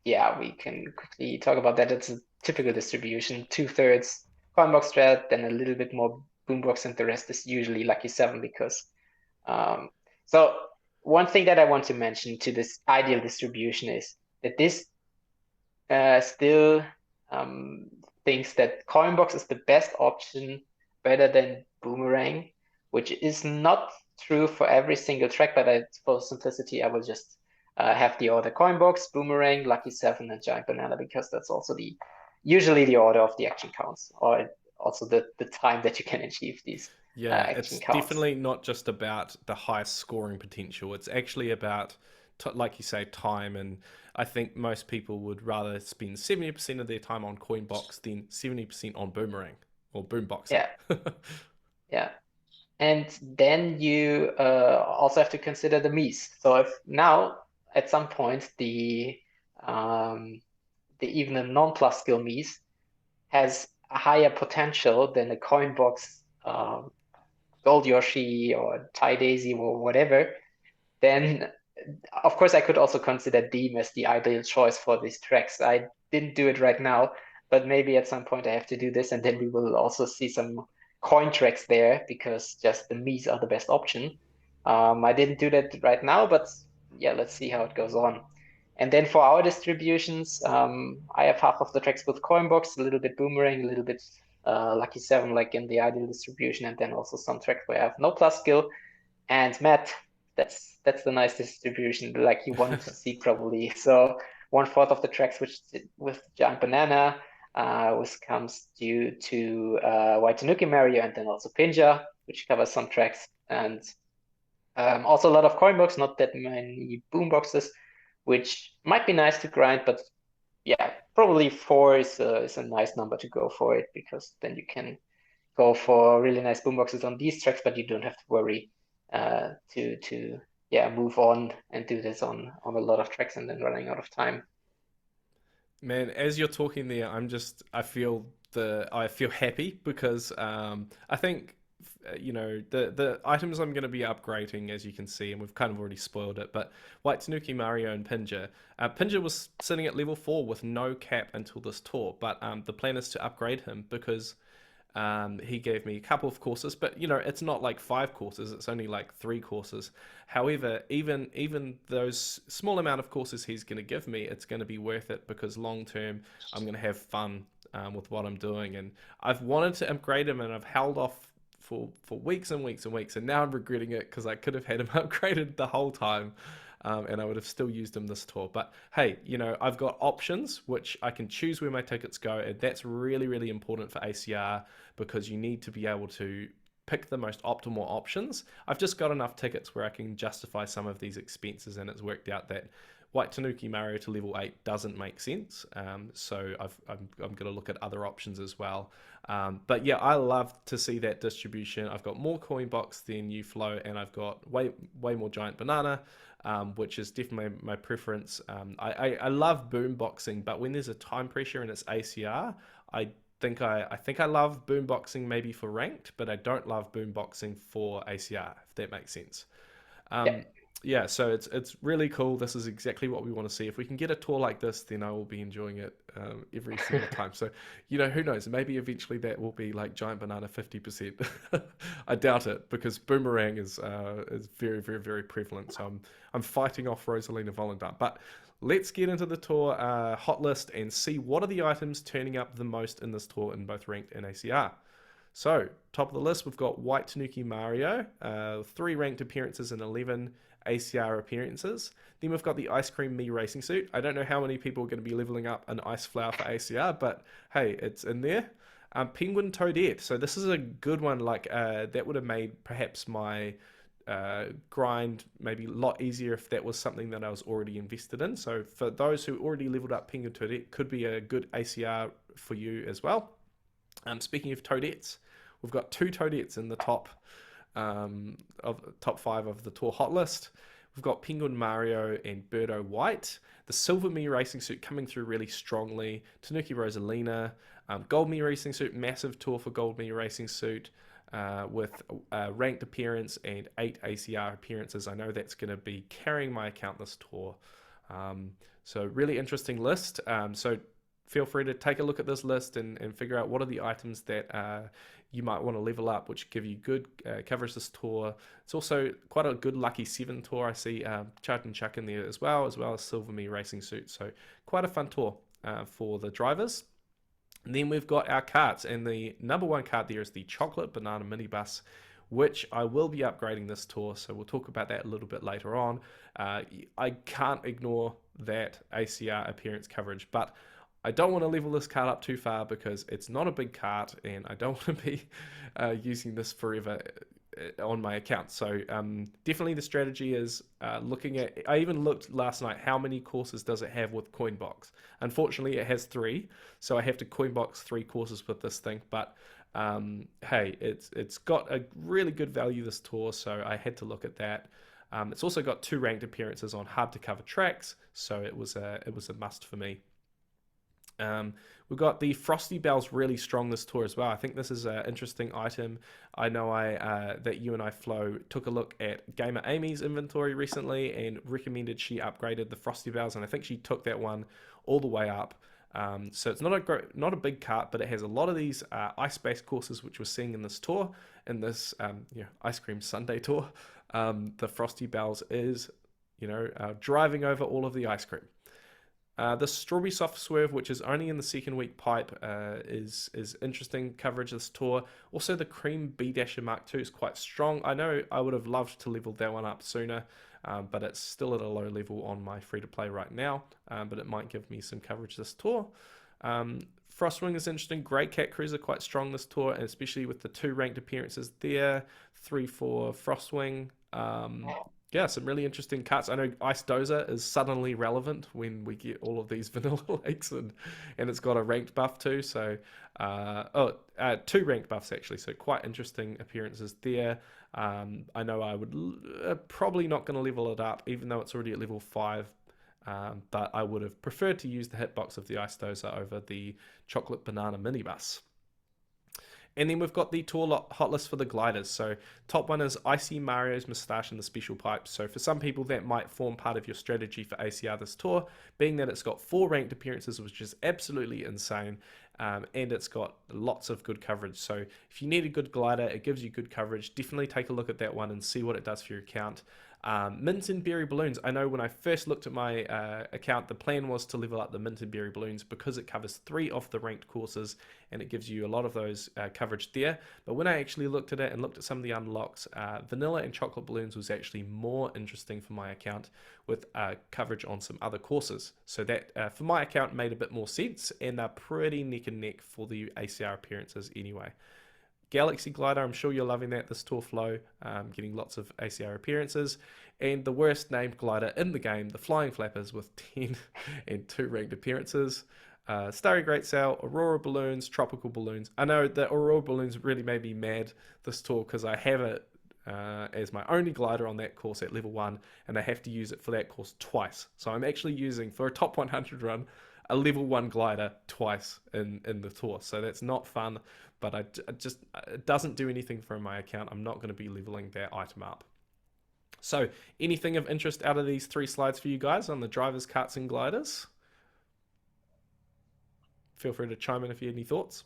can quickly talk about that. It's a typical distribution, 2/3 coin box strat, then a little bit more boombox, and the rest is usually lucky 7, because so one thing that I want to mention to this ideal distribution is that this still thinks that coin box is the best option, better than boomerang, which is not true for every single track, but for simplicity, I will just have the order coin box, boomerang, lucky 7, and giant banana, because that's also usually the order of the action counts, or also the time that you can achieve these Yeah, action it's counts. definitely not just about the highest scoring potential. It's actually about, like you say, time. And I think most people would rather spend 70% of their time on Coinbox than 70% on Boomerang or Boomboxing. Yeah, yeah. And then you also have to consider the Mies. So if now at some point even a non-plus skill Mies has a higher potential than a coin box Gold Yoshi or Tie Daisy or whatever, then of course I could also consider Deem as the ideal choice for these tracks. I didn't do it right now, but maybe at some point I have to do this, and then we will also see some coin tracks there, because just the Mies are the best option. I didn't do that right now, but yeah, let's see how it goes on. And then for our distributions, I have half of the tracks with Coinbox, a little bit Boomerang, a little bit Lucky 7, like in the ideal distribution, and then also some tracks where I have no plus skill. And Matt, that's the nice distribution, like you wanted to see probably. So 1/4 of the tracks with giant banana, which comes due to White Tanuki Mario and then also Pinja, which covers some tracks. And also a lot of coin box, not that many boom boxes, which might be nice to grind, but yeah, probably 4 is a nice number to go for it, because then you can go for really nice boomboxes on these tracks, but you don't have to worry to move on and do this on a lot of tracks and then running out of time. Man, as you're talking there, I feel happy because I think the items I'm going to be upgrading, as you can see, and we've kind of already spoiled it, but White Tanuki Mario and Pinja. Pinja was sitting at level 4 with no cap until this tour, but the plan is to upgrade him because he gave me a couple of courses, but it's not like 5 courses, it's only like 3 courses. However, even those small amount of courses he's going to give me, it's going to be worth it because long term I'm going to have fun with what I'm doing. And I've wanted to upgrade him and I've held off for weeks and weeks and weeks, and now I'm regretting it because I could have had him upgraded the whole time. And I would have still used them this tour. But hey, I've got options which I can choose where my tickets go, and that's really, really important for ACR because you need to be able to pick the most optimal options. I've just got enough tickets where I can justify some of these expenses, and it's worked out that White Tanuki Mario to level 8 doesn't make sense. So I'm going to look at other options as well. But yeah, I love to see that distribution. I've got more coin box than UFlow, and I've got way more giant banana, which is definitely my preference. I love boomboxing, but when there's a time pressure and it's ACR, I think I love boomboxing maybe for ranked, but I don't love boomboxing for ACR, if that makes sense. Yeah, so it's really cool. This is exactly what we want to see. If we can get a tour like this, then I will be enjoying it every single time. So, who knows? Maybe eventually that will be like Giant Banana 50%. I doubt it because Boomerang is very, very, very prevalent. So I'm fighting off Rosalina Volendam. But let's get into the tour hot list and see what are the items turning up the most in this tour in both ranked and ACR. So, top of the list, we've got White Tanuki Mario, 3 ranked appearances and 11 ACR appearances. Then we've got the Ice Cream Me racing suit. I don't know how many people are going to be leveling up an Ice Flower for ACR, but hey, it's in there. Penguin Toadette. So this is a good one. Like that would have made perhaps my grind maybe a lot easier if that was something that I was already invested in. So for those who already leveled up Penguin Toadette, could be a good ACR for you as well. Speaking of Toadettes, we've got 2 Toadettes in the top 5 of the tour hot list. We've got Penguin Mario and Birdo White. The Silver Me racing suit coming through really strongly. Tanuki Rosalina. Gold Me racing suit, massive tour for Gold Me racing suit with ranked appearance and 8 ACR appearances. I know that's going to be carrying my account this tour. So really interesting list. So feel free to take a look at this list and figure out what are the items that you might want to level up, which give you good coverage this tour. It's also quite a good Lucky 7 tour. I see Chart and Chuck in there as well as Silver Me racing suit. So quite a fun tour for the drivers. And then we've got our karts, and the number 1 kart there is the Chocolate Banana Minibus, which I will be upgrading this tour, so we'll talk about that a little bit later on. I can't ignore that ACR appearance coverage, but I don't want to level this card up too far because it's not a big cart and I don't want to be using this forever on my account. So definitely the strategy is looking at, I even looked last night, how many courses does it have with Coinbox? Unfortunately, it has 3, so I have to Coinbox 3 courses with this thing, but hey, it's got a really good value this tour, so I had to look at that. It's also got 2 ranked appearances on hard to cover tracks, so it was a must for me. We've got the Frosty Bells really strong this tour as well. I think this is an interesting item. I know that you and I, Flo, took a look at Gamer Amy's inventory recently and recommended she upgraded the Frosty Bells, and I think she took that one all the way up. So it's not a big cart, but it has a lot of these ice-based courses which we're seeing in this tour, in this Ice Cream Sundae tour. The Frosty Bells is driving over all of the ice cream. The Strawberry Soft Swerve, which is only in the second week pipe, is interesting coverage this tour. Also, the Cream B-Dasher Mark II is quite strong. I know I would have loved to level that one up sooner, but it's still at a low level on my free-to-play right now, but it might give me some coverage this tour. Frostwing is interesting. Great Cat Crews are quite strong this tour, and especially with the 2 ranked appearances there. 3 for Frostwing. Yeah, some really interesting cuts. I know Ice Dozer is suddenly relevant when we get all of these vanilla lakes, and it's got a ranked buff too. So, 2 ranked buffs actually. So quite interesting appearances there. I know I would probably not going to level it up, even though it's already at level 5. But I would have preferred to use the hitbox of the Ice Dozer over the Chocolate Banana Minibus. And then we've got the tour hot list for the gliders. So top one is Icy Mario's Moustache and the Special Pipes. So for some people that might form part of your strategy for ACR this tour, being that it's got 4 ranked appearances, which is absolutely insane. And it's got lots of good coverage. So if you need a good glider, it gives you good coverage. Definitely take a look at that one and see what it does for your account. Mint and Berry Balloons. I know when I first looked at my account, the plan was to level up the Mint and Berry Balloons because it covers 3 of the ranked courses and it gives you a lot of those coverage there. But when I actually looked at it and looked at some of the unlocks, Vanilla and Chocolate Balloons was actually more interesting for my account with coverage on some other courses. So that, for my account, made a bit more sense, and they're pretty neck and neck for the ACR appearances anyway. Galaxy Glider, I'm sure you're loving that this tour flow, getting lots of ACR appearances. And the worst named glider in the game, the Flying Flappers, with 10 and 2 ranked appearances. Starry Great Sail, Aurora Balloons, Tropical Balloons. I know the Aurora Balloons really made me mad this tour because I have it as my only glider on that course at level 1, and I have to use it for that course twice. So I'm actually using, for a top 100 run, a level 1 glider twice in the tour. So that's not fun, but it doesn't do anything for my account. I'm not going to be leveling that item up. So anything of interest out of these 3 slides for you guys on the drivers, karts, and gliders? Feel free to chime in if you have any thoughts.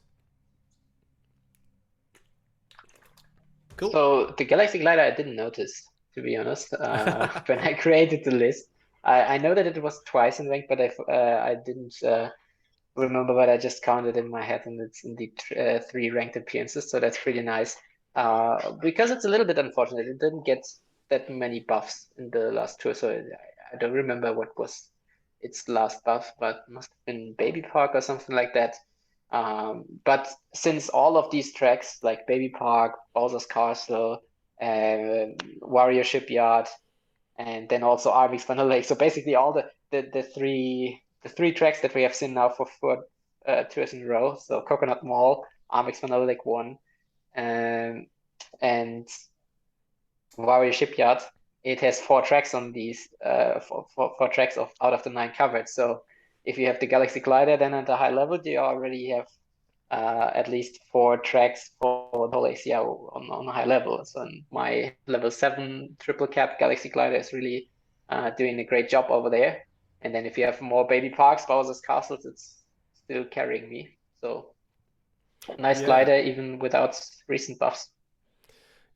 Cool. So the Galaxy Glider I didn't notice, to be honest, when I created the list. I know that it was twice in rank, but I didn't remember, but I just counted in my head, and it's indeed 3 ranked appearances, so that's pretty nice. Because it's a little bit unfortunate, it didn't get that many buffs in the last tour, so I don't remember what was its last buff, but it must have been Baby Park or something like that. But since all of these tracks, like Baby Park, Bowser's Castle, Warrior Shipyard, and then also Armix Vanilla Lake, so basically all the three tracks that we have seen now for 4 tours in a row. So Coconut Mall, Armix Vanilla Lake 1, and Warrior Shipyard. It has 4 tracks on these, 4 tracks out of the 9 covered. So if you have the Galaxy Glider, then at a high level, you already have at least 4 tracks for the whole ACR on a high level. So my level 7 triple cap Galaxy Glider is really doing a great job over there. And then if you have more Baby Parks, Bowser's Castles, it's still carrying me. So nice glider even without recent buffs.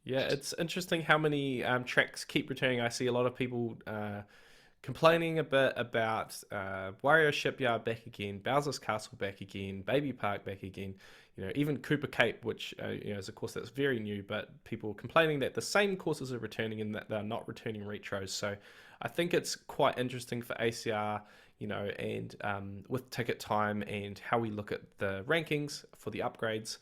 Yeah, it's interesting how many tracks keep returning. I see a lot of people complaining a bit about Wario Shipyard back again, Bowser's Castle back again, Baby Park back again. You know, even Cooper Cape, which is a course that's very new, but people complaining that the same courses are returning and that they're not returning retros. So I think it's quite interesting for ACR, and with ticket time and how we look at the rankings for the upgrades.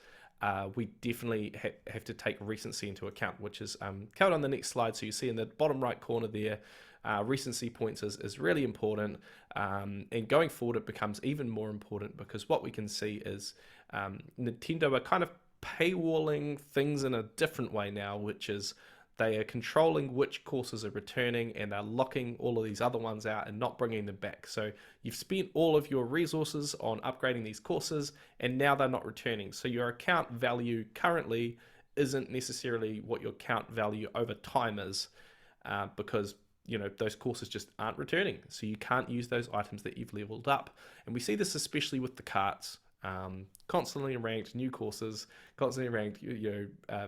We definitely have to take recency into account, which is covered on the next slide. So you see in the bottom right corner there, recency points is really important, and going forward it becomes even more important because what we can see is Nintendo are kind of paywalling things in a different way now, which is they are controlling which courses are returning and they're locking all of these other ones out and not bringing them back. So you've spent all of your resources on upgrading these courses and now they're not returning. So your account value currently isn't necessarily what your account value over time is, because those courses just aren't returning. So you can't use those items that you've leveled up. And we see this especially with the karts. Constantly ranked new courses, constantly ranked,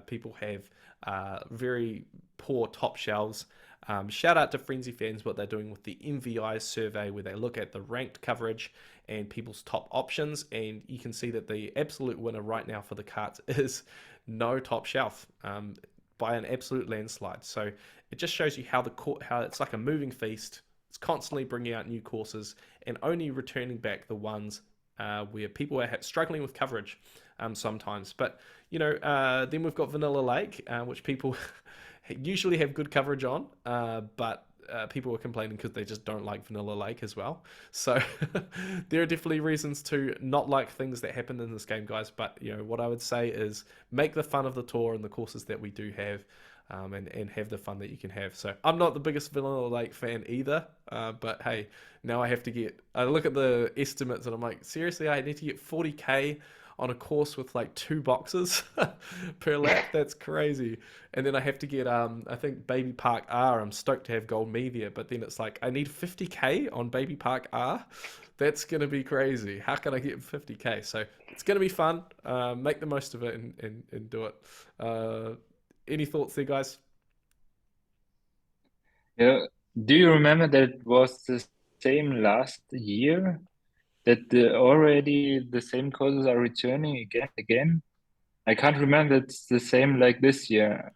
people have very poor top shelves. Shout out to Frenzy Fans, what they're doing with the MVI survey, where they look at the ranked coverage and people's top options, and you can see that the absolute winner right now for the karts is no top shelf, by an absolute landslide. So it just shows you how it's like a moving feast. It's constantly bringing out new courses and only returning back the ones where people are struggling with coverage sometimes. But then we've got Vanilla Lake, which people usually have good coverage on, but people are complaining because they just don't like Vanilla Lake as well. So there are definitely reasons to not like things that happen in this game, guys. But what I would say is make the fun of the tour and the courses that we do have. And have the fun that you can have. So I'm not the biggest Vanilla Lake fan either, but hey, now I look at the estimates and I'm like, seriously, I need to get 40k on a course with like 2 boxes per lap. That's crazy. And then I have to get, I think Baby Park R, I'm stoked to have Gold Me there, but then it's like, I need 50k on Baby Park R. That's going to be crazy. How can I get 50k? So it's going to be fun. Make the most of it and do it. Any thoughts there, guys? Yeah. Do you remember that it was the same last year? That already the same courses are returning again? I can't remember it's the same like this year.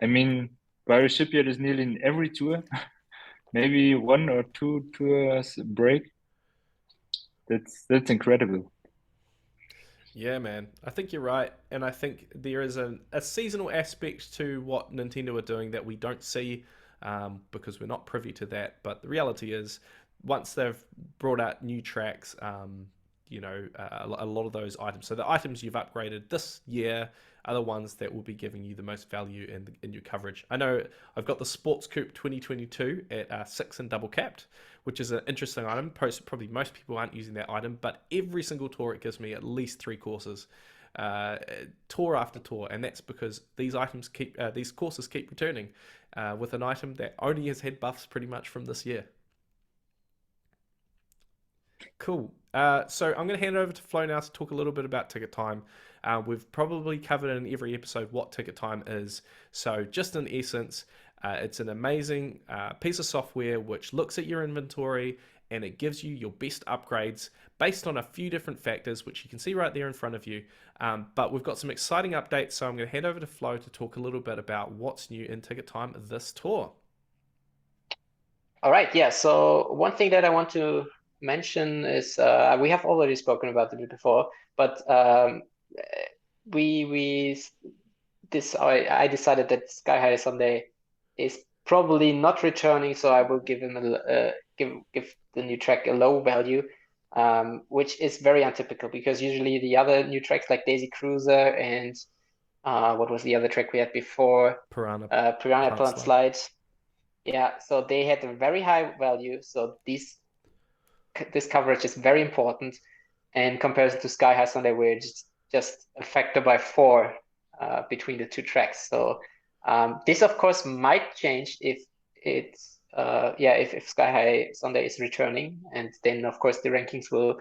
I mean, Barry Shipyard is nearly in every tour. Maybe 1 or 2 tours break. That's incredible. Yeah, man. I think you're right. And I think there is a seasonal aspect to what Nintendo are doing that we don't see because we're not privy to that. But the reality is, once they've brought out new tracks, a lot of those items. So the items you've upgraded this year are the ones that will be giving you the most value in your coverage. I know I've got the Sports Coupe 2022 at 6 and double capped, which is an interesting item. Probably most people aren't using that item, but every single tour it gives me at least 3 courses, tour after tour, and that's because these courses keep returning with an item that only has had buffs pretty much from this year. Cool. So I'm going to hand it over to Flo now to talk a little bit about ticket time. We've probably covered in every episode what ticket time is. So just in essence, it's an amazing piece of software which looks at your inventory and it gives you your best upgrades based on a few different factors, which you can see right there in front of you. But we've got some exciting updates, so I'm going to hand over to Flo to talk a little bit about what's new in ticket time this tour. All right, yeah. So one thing that I want to mention is we have already spoken about it before, but I decided that Sky High Sundae is probably not returning, so I will give him give the new track a low value, which is very untypical because usually the other new tracks like Daisy Cruiser and what was the other track we had before? Piranha Plant Slide. Yeah, so they had a very high value. So this coverage is very important, and comparison to Sky High Sunday, where it's just a factor by 4 between the 2 tracks. So this, of course, might change if it's if Sky High Sunday is returning, and then of course the rankings will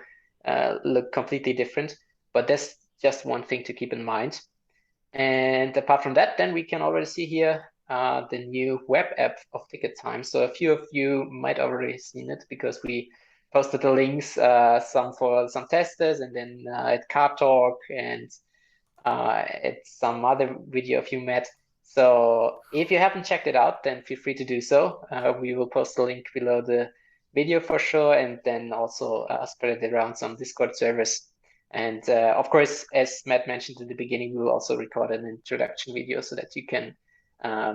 look completely different. But that's just one thing to keep in mind. And apart from that, then we can already see here the new web app of ticket time. So a few of you might already seen it because we posted the links, some for some testers, and then at Kart Talk and at some other video of you met. So if you haven't checked it out, then feel free to do so. We will post the link below the video for sure, and then also spread it around some Discord servers. And of course, as Matt mentioned in the beginning, we will also record an introduction video so that you can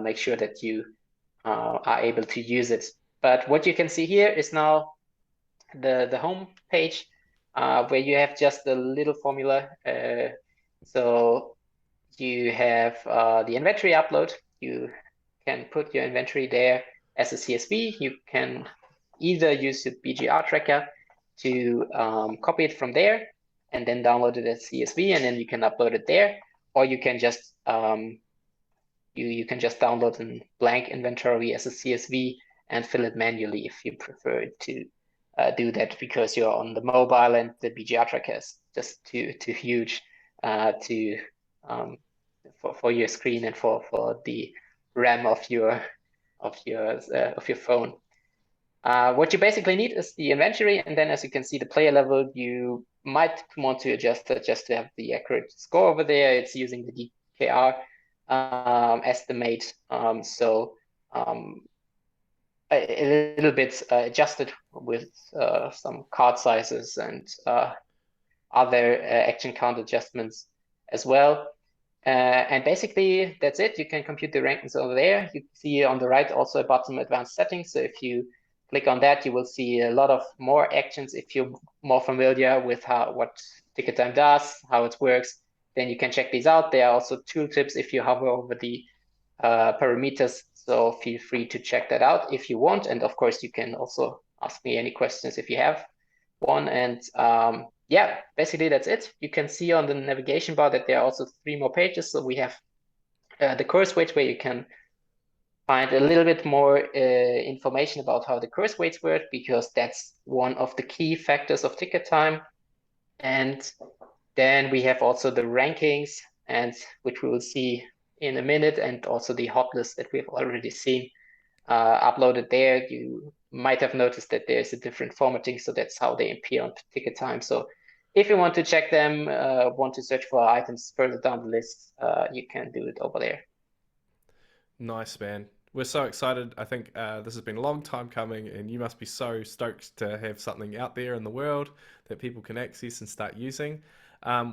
make sure that you are able to use it. But what you can see here is now the home page where you have just a little formula. So you have the inventory upload. You can put your inventory there as a CSV. You can either use your BGR tracker to copy it from there and then download it as CSV, and then you can upload it there, or you can just you can just download a blank inventory as a CSV and fill it manually if you prefer to do that because you're on the mobile and the BGR tracker is just too huge for your screen and for the RAM of your phone. What you basically need is the inventory, and then as you can see, the player level, you might want to adjust it just to have the accurate score over there. It's using the DKR estimate. a little bit adjusted with some card sizes and other action count adjustments as well. And basically, that's it. You can compute the rankings over there. You see on the right also a button advanced settings. So if you click on that, you will see a lot of more actions. If you're more familiar with what ticket time does, how it works, then you can check these out. There are also tooltips if you hover over the parameters. So feel free to check that out if you want. And of course, you can also ask me any questions if you have one. And yeah, basically that's it. You can see on the navigation bar that there are also 3 more pages. So we have the course weight, where you can find a little bit more information about how the course weights work, because that's one of the key factors of ticket time. And then we have also the rankings, and which we will see in a minute, and also the hot list that we've already seen uploaded there. You might have noticed that there's a different formatting, so that's how they appear on ticket time. So if you want to check them, want to search for items further down the list, you can do it over there. Nice, man. We're so excited. I think this has been a long time coming, and you must be so stoked to have something out there in the world that people can access and start using.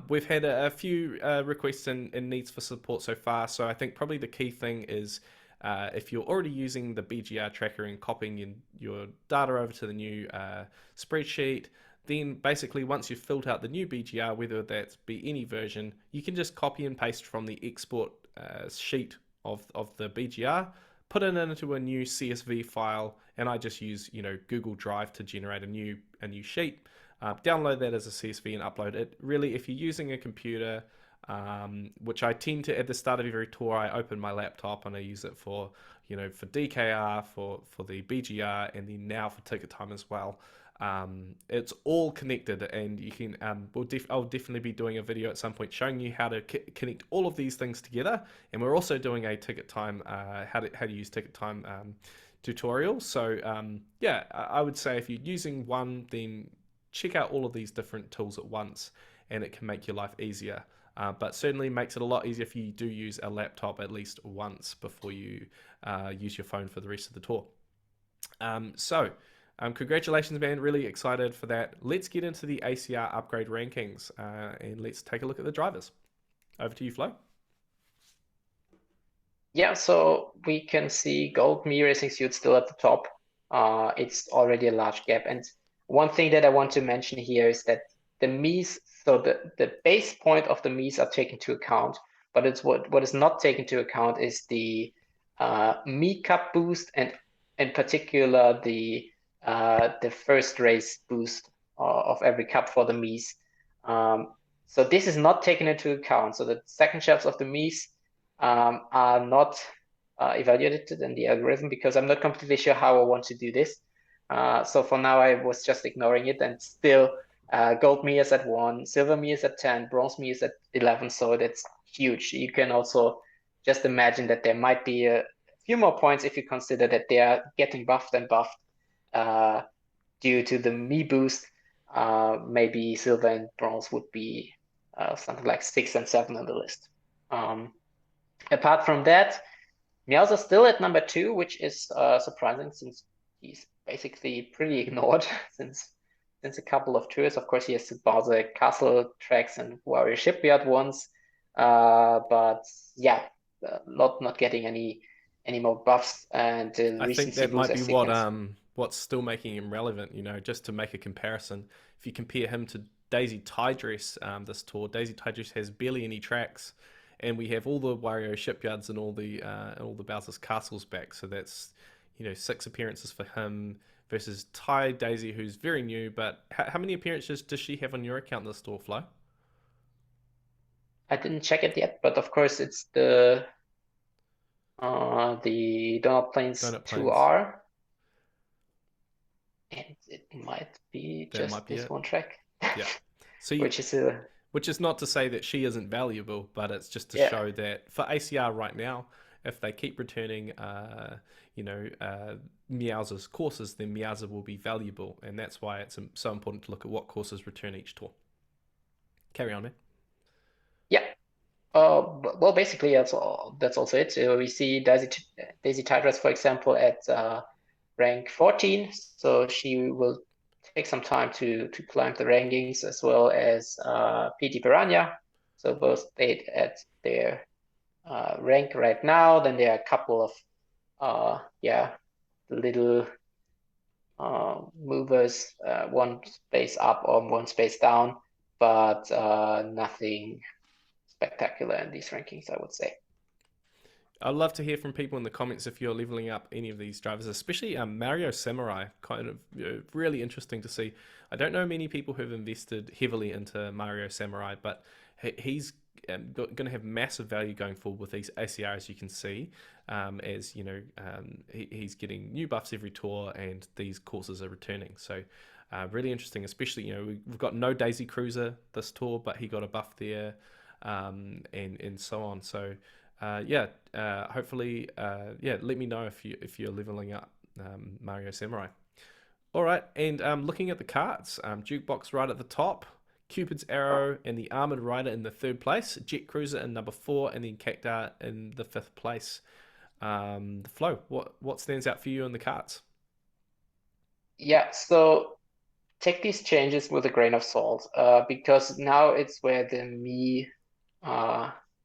We've had a few requests and needs for support so far, so I think probably the key thing is if you're already using the BGR tracker and copying your data over to the new spreadsheet, then basically once you've filled out the new BGR, whether that be any version, you can just copy and paste from the export sheet of the BGR, put it into a new CSV file, and I just use Google Drive to generate a new sheet. Download that as a CSV and upload it. Really, if you're using a computer, which I tend to at the start of every tour, I open my laptop and I use it for for DKR, for the BGR, and then now for ticket time as well. It's all connected, and you can I'll definitely be doing a video at some point showing you how to connect all of these things together, and we're also doing a ticket time how to use ticket time tutorial. So yeah, I would say if you're using one, then check out all of these different tools at once, and it can make your life easier. But certainly makes it a lot easier if you do use a laptop at least once before you use your phone for the rest of the tour. Congratulations, man. Really excited for that. Let's get into the ACR upgrade rankings and let's take a look at the drivers. Over to you, Flo. Yeah, so we can see Gold Me Racing Suit still at the top. It's already a large gap. And one thing that I want to mention here is that the Mies, so the base point of the Mies are taken into account, but it's what is not taken into account is the Mii Cup boost, and in particular the first race boost of every cup for the Mies. So this is not taken into account. So the second shelves of the Mies are not evaluated in the algorithm, because I'm not completely sure how I want to do this. So for now, I was just ignoring it, and still gold me is at 1, silver me is at 10, bronze me is at 11. So that's huge. You can also just imagine that there might be a few more points if you consider that they are getting buffed and buffed due to the me boost. Maybe silver and bronze would be something like 6 and 7 on the list. Apart from that, Meow's still at number 2, which is surprising, since he's basically pretty ignored since a couple of tours. Of course, he has to Bowser Castle tracks and Warrior Shipyard ones, but yeah, not getting any more buffs. And I think that might be what's still making him relevant. Just to make a comparison, if you compare him to Daisy Tidress this tour, Daisy Tidress has barely any tracks, and we have all the Wario Shipyards and all the Bowser's Castles back. So that's 6 appearances for him versus Daisy, who's very new. But how many appearances does she have on your account this tour, Flo? I didn't check it yet, but of course it's the Donut Plains 2R, and it might be this one track. Yeah. So which is not to say that she isn't valuable, but it's just to show that for ACR right now, if they keep returning, Meows's courses, then Meowser will be valuable, and that's why it's so important to look at what courses return each tour. Carry on, man. Yeah. Well, basically that's also it. We see Daisy Tidress, for example, at rank 14, so she will take some time to climb the rankings, as well as PT Piranha. So both stayed at their rank right now. Then there are a couple of little movers, one space up or one space down, but nothing spectacular in these rankings, I would say. I'd love to hear from people in the comments if you're leveling up any of these drivers, especially Mario Samurai. Kind of really interesting to see. I don't know many people who've invested heavily into Mario Samurai, but he's going to have massive value going forward with these ACRs. You can see, as you know, he's getting new buffs every tour, and these courses are returning. So really interesting, especially we've got no Daisy Cruiser this tour, but he got a buff there, and so on. So. Hopefully, let me know if you're leveling up Mario Samurai. All right, and looking at the carts, Jukebox right at the top, Cupid's Arrow and the Armored Rider in the 3rd place, Jet Cruiser in number 4, and then Cactar in the 5th place. The Flow, what stands out for you in the carts? Yeah, so take these changes with a grain of salt, because now it's where the me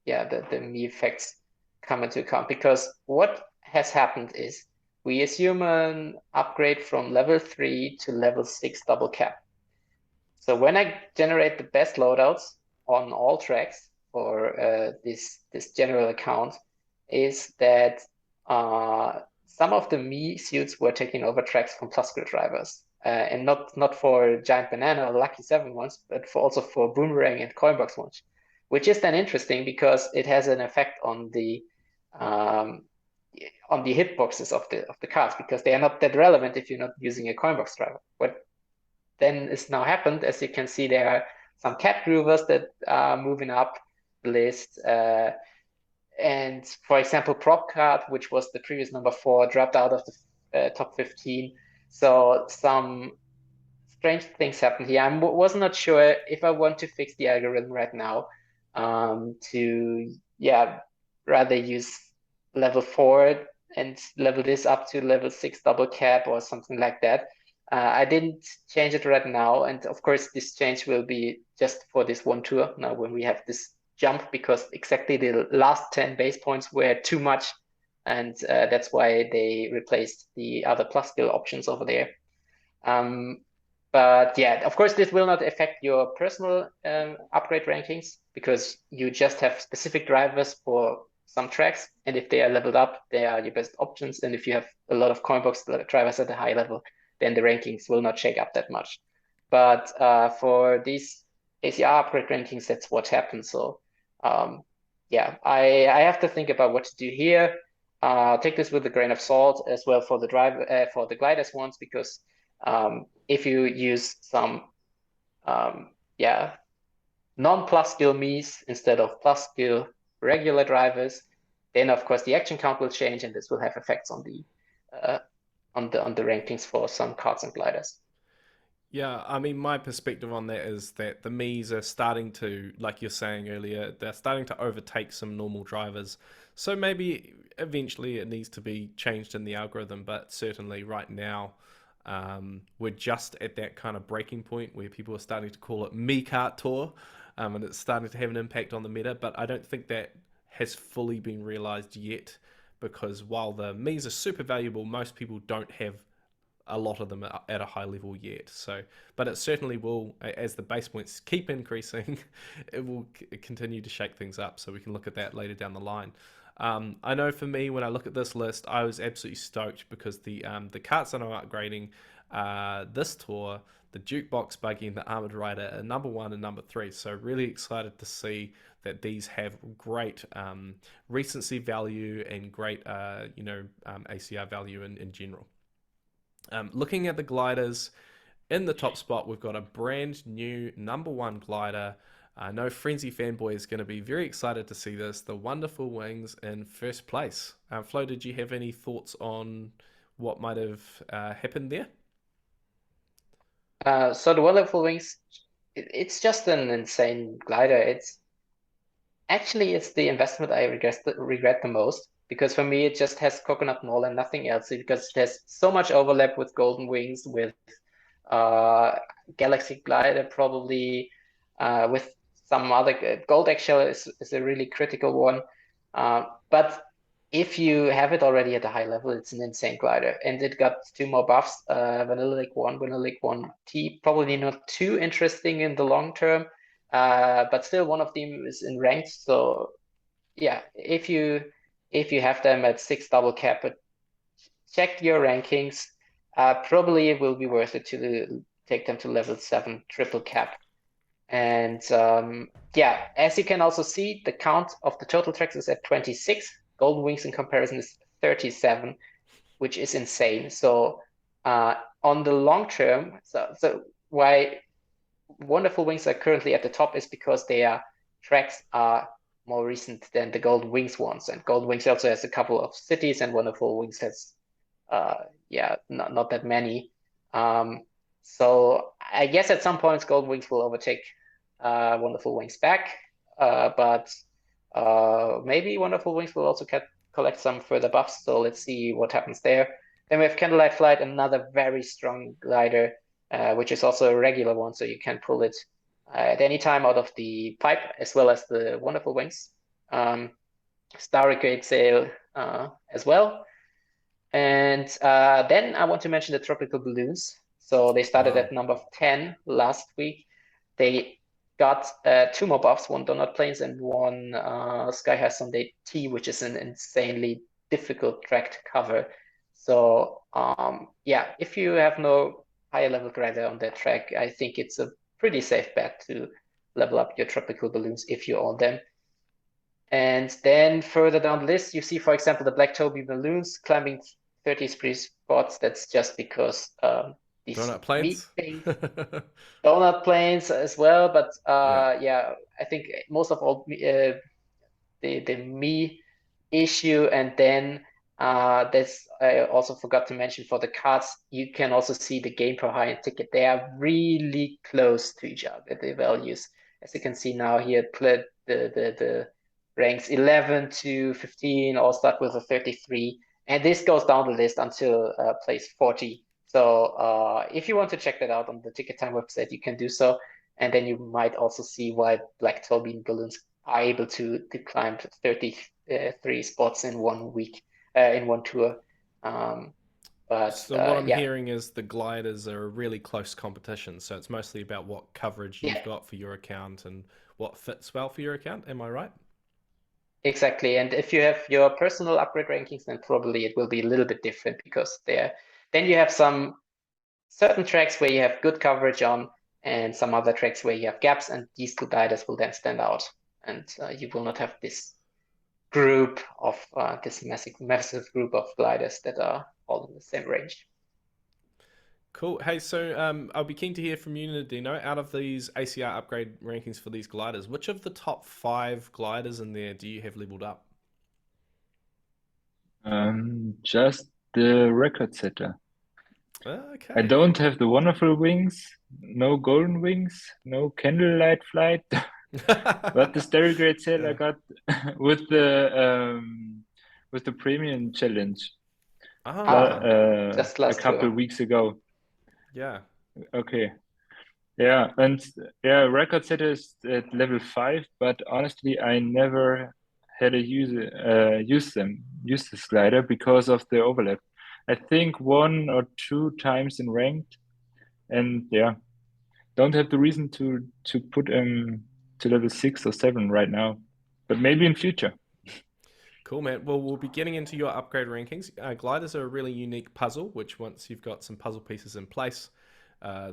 the me effects come into account. Because what has happened is we assume an upgrade from level 3 to level 6 double cap. So when I generate the best loadouts on all tracks for this general account, is that some of the me suits were taking over tracks from plus skill drivers. And not for Giant Banana or Lucky 7 ones, but also for Boomerang and Coinbox ones. Which is then interesting because it has an effect on the hitboxes of the cards, because they are not that relevant if you're not using a Coinbox driver. What then is now happened, as you can see, there are some cat groovers that are moving up the list. And for example, Prop Card, which was the previous number 4, dropped out of the top 15. So some strange things happen here. I was not sure if I want to fix the algorithm right now, to rather use level 4 and level this up to level 6 double cap or something like that. I didn't change it right now, and of course this change will be just for this one tour now when we have this jump, because exactly the last 10 base points were too much, and that's why they replaced the other plus skill options over there. But yeah, of course, this will not affect your personal upgrade rankings, because you just have specific drivers for some tracks, and if they are leveled up, they are your best options. And if you have a lot of Coinbox drivers at a high level, then the rankings will not shake up that much. But for these ACR upgrade rankings, that's what happens. So I have to think about what to do here. Take this with a grain of salt as well for the for the gliders ones, because if you use some non-plus skill me's instead of plus skill regular drivers, then of course the action count will change, and this will have effects on the rankings for some carts and gliders. Yeah, I mean, my perspective on that is that the Mii's are starting to, like you're saying earlier, they're starting to overtake some normal drivers. So maybe eventually it needs to be changed in the algorithm, but certainly right now, we're just at that kind of breaking point where people are starting to call it Mii Kart Tour, and it's starting to have an impact on the meta, but I don't think that has fully been realized yet, because while the Mii's are super valuable, most people don't have a lot of them at a high level yet. So, but it certainly will, as the base points keep increasing, it will continue to shake things up. So we can look at that later down the line. I know for me, when I look at this list, I was absolutely stoked because the carts that I'm upgrading this tour, the Jukebox Buggy and the Armored Rider, are number 1 and number 3. So really excited to see that these have great recency value and great ACR value in general. Looking at the gliders, in the top spot, we've got a brand new number 1 glider. I know Frenzy Fanboy is going to be very excited to see this. The Wonderful Wings in 1st place. Flo, did you have any thoughts on what might have happened there? So the Wonderful Wings, it's just an insane glider. It's the investment I regret the most, because for me it just has Coconut Mall and nothing else, because it has so much overlap with Golden Wings, with Galaxy Glider probably, with some other. Gold Eggshell is a really critical one, but if you have it already at a high level, it's an insane glider, and it got 2 more buffs, Vanilla Lake 1, Vanilla Lake 1T, probably not too interesting in the long term, but still one of them is in ranked. So yeah, if you have them at 6 double cap, but check your rankings. Probably it will be worth it to take them to level 7 triple cap. And yeah, as you can also see, the count of the total tracks is at 26. Golden Wings in comparison is 37, which is insane. So on the long term, so why Wonderful Wings are currently at the top is because their tracks are more recent than the Golden Wings ones. And Golden Wings also has a couple of cities, and Wonderful Wings has yeah, not that many. So I guess at some point Golden Wings will overtake Wonderful Wings back, but maybe Wonderful Wings will also collect some further buffs. So let's see what happens there. Then we have Candlelight Flight, another very strong glider, which is also a regular one, so you can pull it at any time out of the pipe, as well as the Wonderful Wings. Starry Great Sail as well. And then I want to mention the Tropical Balloons. So they started at number 10 last week. They got 2 more buffs, 1 Donut Plains and 1 Sky High Sundae T, which is an insanely difficult track to cover. So yeah, if you have no higher level glider on that track, I think it's a pretty safe bet to level up your Tropical Balloons if you own them. And then further down the list, you see, for example, the Black Toby Balloons climbing 33 spots. That's just because these Donut Plains? Donut Plains as well. But yeah, I think most of all the me issue. And then this I also forgot to mention for the cards, you can also see the game per high and ticket. They are really close to each other, the values. As you can see now here, the ranks 11 to 15 all start with a 33. And this goes down the list until place 40. So if you want to check that out on the Ticket Time website, you can do so. And then you might also see why Black Toby Balloons are able to climb 33 spots in 1 week, in 1 tour. But so what I'm hearing is the gliders are a really close competition. So it's mostly about what coverage you've got for your account and what fits well for your account. Am I right? Exactly. And if you have your personal upgrade rankings, then probably it will be a little bit different, because then you have some certain tracks where you have good coverage on, and some other tracks where you have gaps, and these 2 gliders will then stand out. And you will not have this group of this massive group of gliders that are all in the same range. Cool. Hey, so I'll be keen to hear from you, Nidinho. Out of these ACR upgrade rankings for these gliders, which of the top 5 gliders in there do you have leveled up? Just the record setter. Okay. I don't have the Wonderful Wings, no Golden Wings, no Candlelight Flight, but the Starry Great Sail I got with the premium challenge. Just last a couple tour. weeks ago. Yeah. Okay. Yeah, and yeah, record setter is at level 5, but honestly, I never had a use this glider because of the overlap. I think 1 or 2 times in ranked, and yeah, don't have the reason to put him to level 6 or 7 right now, but maybe in future. Cool, man. Well, we'll be getting into your upgrade rankings. Gliders are a really unique puzzle, which once you've got some puzzle pieces in place,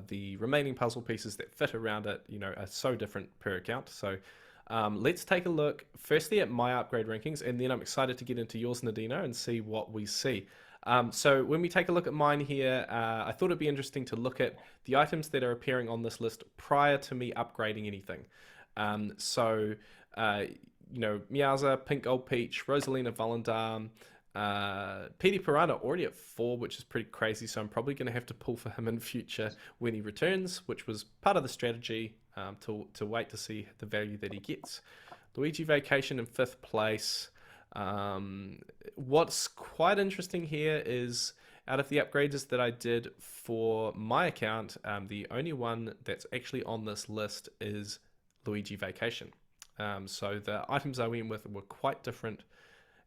the remaining puzzle pieces that fit around it, are so different per account. So let's take a look firstly at my upgrade rankings, and then I'm excited to get into yours, Nidinho, and see what we see. So when we take a look at mine here, I thought it'd be interesting to look at the items that are appearing on this list prior to me upgrading anything. Meowser, Pink Gold Peach, Rosalina Volendam, Petey Piranha already at 4, which is pretty crazy, so I'm probably going to have to pull for him in future when he returns, which was part of the strategy, to wait to see the value that he gets. Luigi Vacation in 5th place. What's quite interesting here is out of the upgrades that I did for my account, the only one that's actually on this list is Luigi Vacation. So the items I went with were quite different,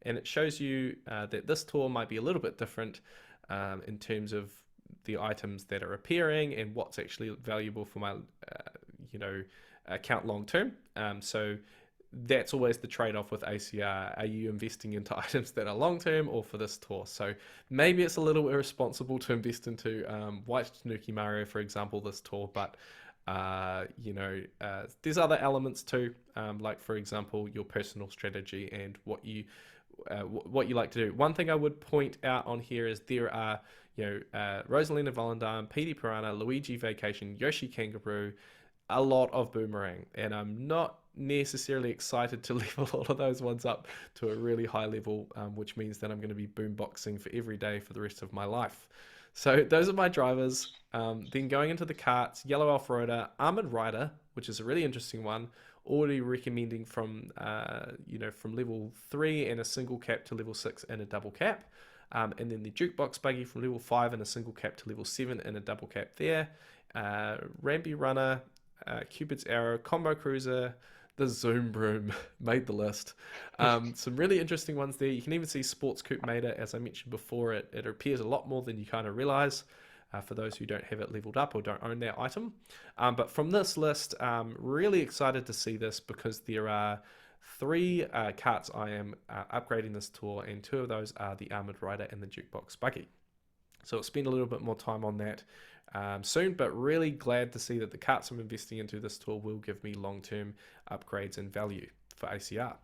and it shows you that this tour might be a little bit different in terms of the items that are appearing and what's actually valuable for my account long term. So that's always the trade-off with ACR. Are you investing into items that are long-term or for this tour? So maybe it's a little irresponsible to invest into White Tanuki Mario, for example, this tour, but there's other elements too, like for example, your personal strategy and what you like to do. One thing I would point out on here is there are, Rosalina Volendam, Petey Piranha, Luigi Vacation, Yoshi Kangaroo, a lot of boomerang, and I'm not necessarily excited to level all of those ones up to a really high level, which means that I'm going to be boomboxing for every day for the rest of my life. So those are my drivers. Then going into the karts, Yellow Off-Roader, Armored Rider, which is a really interesting one, already recommending from from level 3 and a single cap to level 6 and a double cap. And then the Jukebox Buggy from level 5 and a single cap to level 7 and a double cap there. Ramby Runner, Cupid's Arrow, Combo Cruiser, the Zoom Broom made the list. Some really interesting ones there. You can even see Sports Coupe Mater, as I mentioned before. It appears a lot more than you kind of realize for those who don't have it leveled up or don't own that item. But from this list, really excited to see this because there are 3 karts I am upgrading this tour, and 2 of those are the Armored Rider and the Jukebox Buggy. So I'll spend a little bit more time on that soon, but really glad to see that the karts I'm investing into this tour will give me long-term upgrades and value for ACR.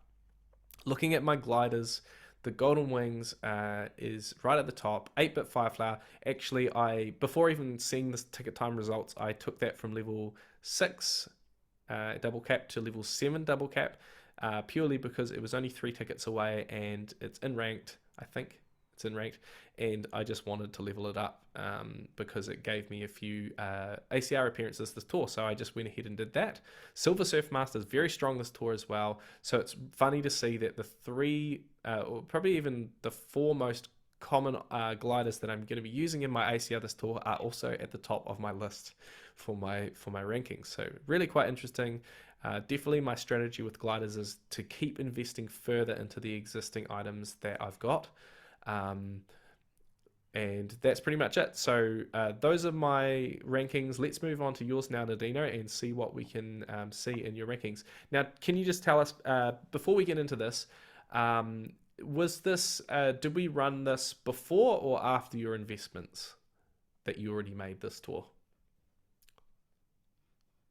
Looking at my gliders, the Golden Wings is right at the top, 8-bit Fireflower. Actually, before even seeing this ticket time results, I took that from level 6 double cap to level 7 double cap, purely because it was only 3 tickets away and it's in ranked, I think. It's in ranked, and I just wanted to level it up because it gave me a few ACR appearances this tour, so I just went ahead and did that. Silver Surf Master is very strong this tour as well, so it's funny to see that the 3, or probably even the 4 most common gliders that I'm going to be using in my ACR this tour are also at the top of my list for my rankings. So really quite interesting. Definitely my strategy with gliders is to keep investing further into the existing items that I've got. And that's pretty much it. So those are my rankings. Let's move on to yours now, Nidinho, and see what we can see in your rankings. Now, can you just tell us, before we get into this, was this, did we run this before or after your investments that you already made this tour?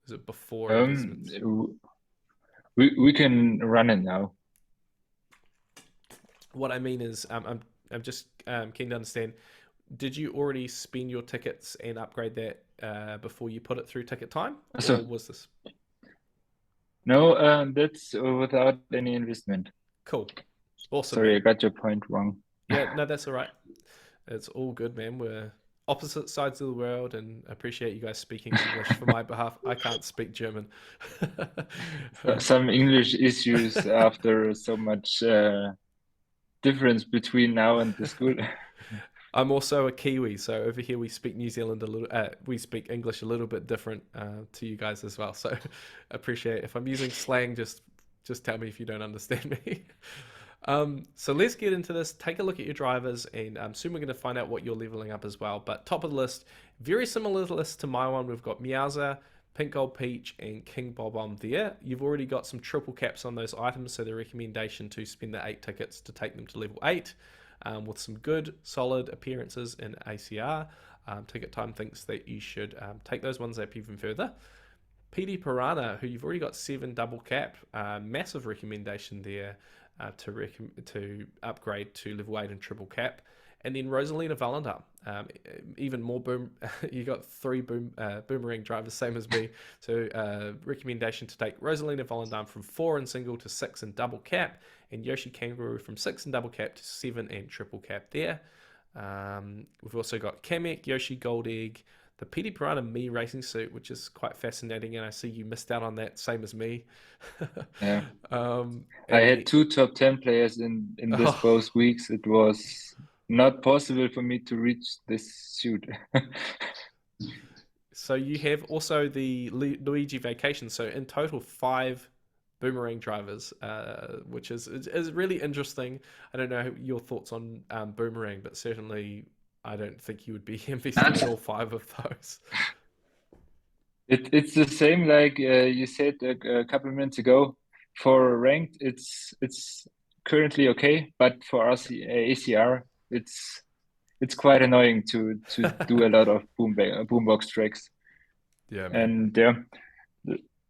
Is it before investments? We can run it now. What I mean is, I'm just keen to understand, did you already spend your tickets and upgrade that before you put it through ticket time? Or was this? No, that's without any investment. Cool. Awesome. Sorry, man. I got your point wrong. Yeah, no, that's all right. It's all good, man. We're opposite sides of the world, and I appreciate you guys speaking English for my behalf. I can't speak German. Some English issues after so much difference between now and the school. I'm also a Kiwi, so over here we speak New Zealand a little. We speak English a little bit different to you guys as well. So appreciate if I'm using slang. Just tell me if you don't understand me. So let's get into this. Take a look at your drivers, and soon we're going to find out what you're leveling up as well. But top of the list, very similar list to my one. We've got Meowser, Pink Gold Peach, and King Bob-omb there. You've already got some triple caps on those items, so the recommendation to spend the 8 tickets to take them to level 8 with some good, solid appearances in ACR. Ticket Time thinks that you should take those ones up even further. PD Piranha, who you've already got 7 double cap, massive recommendation there to upgrade to level 8 and triple cap. And then Rosalina Volendam, even more boom. You got 3 boomerang drivers, same as me. So recommendation to take Rosalina Volendam from 4 and single to 6 and double cap, and Yoshi Kangaroo from 6 and double cap to 7 and triple cap there. We've also got Kamek, Yoshi Gold Egg, the PD Piranha Me racing suit, which is quite fascinating, and I see you missed out on that, same as me. Yeah. I And had two top 10 players in this oh, both weeks. It was not possible for me to reach this suit. so you have also the Luigi Vacation. So in total, 5 boomerang drivers, which is really interesting. I don't know your thoughts on boomerang, but certainly I don't think you would be investing in That's all 5 of those. it's the same like you said a couple of minutes ago. For ranked, it's currently okay, but for us ACR, it's quite annoying to do a lot of boombox tracks. Yeah, man. And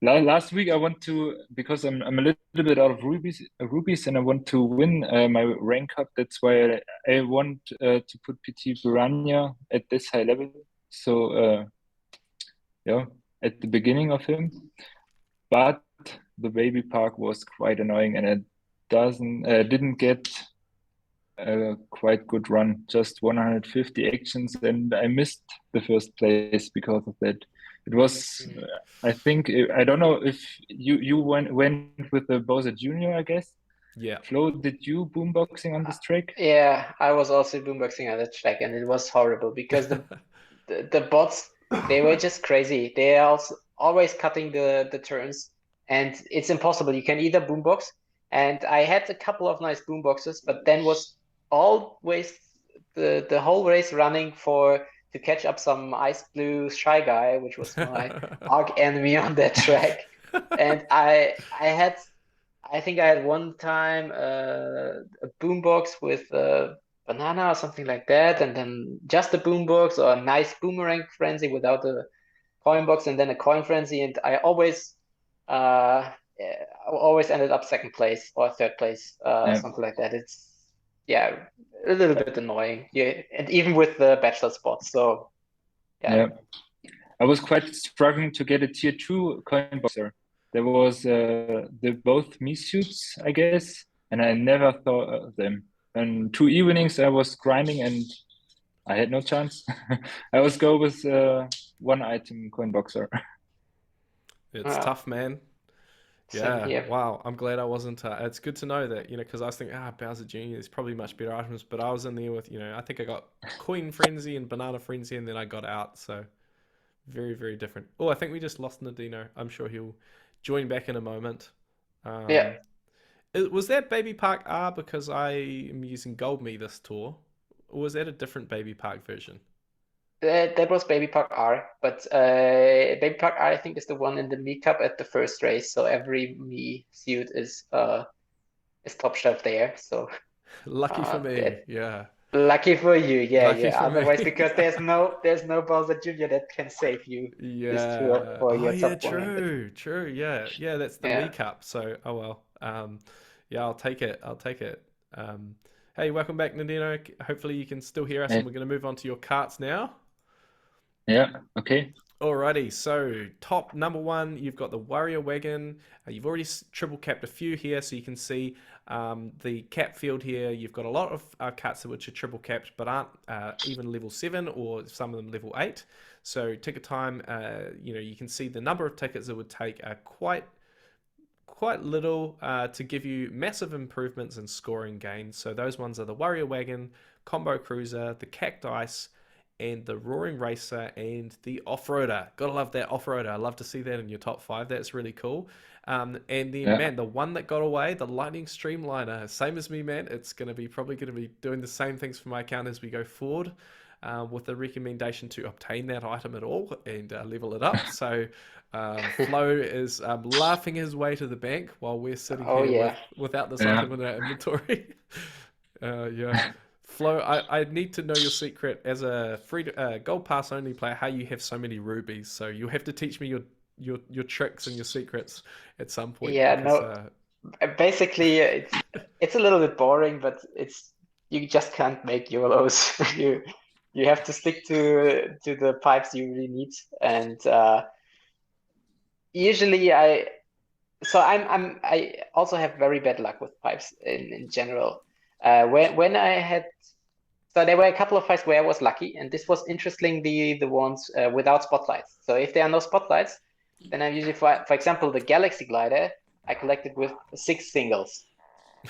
yeah, last week I want to, because I'm a little bit out of rubies and I want to win my rank up. That's why I want to put PT Piranha at this high level. So yeah, at the beginning of him, but the baby park was quite annoying and it didn't get a quite good run, just 150 actions, and I missed the first place because of that. It was, I think, I don't know if you went with the Bowser Junior, I guess. Yeah. Flo, did you boomboxing on this track? Yeah, I was also boomboxing on the track, and it was horrible because the bots, they were just crazy. They are also always cutting the turns, and it's impossible. You can either boombox, and I had a couple of nice boomboxes, but then was always the whole race running to catch up some ice blue shy guy, which was my arch enemy on that track. And I think I had one time a boombox with a banana or something like that, and then just a boombox or a nice boomerang frenzy without a coin box, and then a coin frenzy, and uh, I always ended up second place or third place, Yeah, something like that. It's yeah, a little bit annoying. Yeah, and even with the bachelor spots. So yeah. yeah. I was quite struggling to get a tier 2 coin boxer. There was the both me suits, I guess, and I never thought of them. And 2 evenings I was grinding and I had no chance. I always go with one item coin boxer. It's Uh, tough, man. Same Yeah, here. wow. I'm glad I wasn't. It's good to know that, because I was thinking, Bowser Jr., there's probably much better items, but I was in there with, I think I got Coin Frenzy and Banana Frenzy, and then I got out. So very, very different. Oh, I think we just lost Nidinho. I'm sure he'll join back in a moment. Yeah. Um, was that Baby Park R because I am using Gold Me this tour? Or was that a different Baby Park version? That was Baby Park R, but Baby Park R I think is the one in the Me Cup at the first race. So every Me suit is top shelf there. So Lucky for me. that Yeah. lucky for you. Yeah, Lucky yeah. for me. Otherwise, because there's no Bowser Jr. that can save you this tour Yeah. for Oh, your yeah. top 100. True. True. Yeah. Yeah. That's the me Yeah. cup. So, oh well. Yeah. I'll take it. I'll take it. Hey, welcome back, Nidino. Hopefully, you can still hear us, and Yeah, we're going to move on to your carts now. yeah, okay. Alrighty, so top number 1, you've got the Warrior Wagon. You've already triple capped a few here, so you can see the cap field here. You've got a lot of carts which are triple capped, but aren't even level 7, or some of them level 8. So ticket time, you can see the number of tickets it would take are quite little to give you massive improvements in scoring gains. So those ones are the Warrior Wagon, Combo Cruiser, the Cacti, and the Roaring Racer, and the Off-Roader. Gotta love that Off-Roader. I love to see that in your top 5. That's really cool. And then, Yeah, man, the one that got away, the Lightning Streamliner. Same as me, man. It's probably going to be doing the same things for my account as we go forward, with the recommendation to obtain that item at all and level it up. So Flo is laughing his way to the bank while we're sitting Oh here yeah. without this yeah. item in our inventory. Yeah. Flo, I need to know your secret as a free gold pass only player, how you have so many rubies. So you'll have to teach me your tricks and your secrets at some point, Yeah. because No. Basically, it's a little bit boring, but you just can't make YOLOs. You have to stick to the pipes you really need, and usually I also have very bad luck with pipes in general. When I had So there were a couple of fights where I was lucky, and this was interestingly the ones without spotlights. So if there are no spotlights, then I usually, for example, the Galaxy Glider, I collected with 6 singles,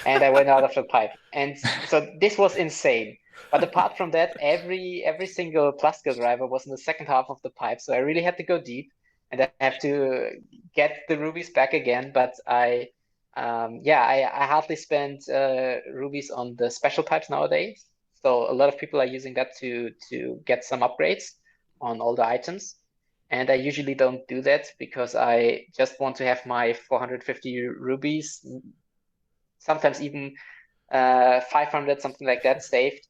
and I went out of the pipe. And so this was insane. But apart from that, every single plus skill driver was in the second half of the pipe, so I really had to go deep, and I have to get the rubies back again. But I hardly spend rubies on the special pipes nowadays. So a lot of people are using that to get some upgrades on all the items. And I usually don't do that because I just want to have my 450 rubies, sometimes even 500, something like that, saved,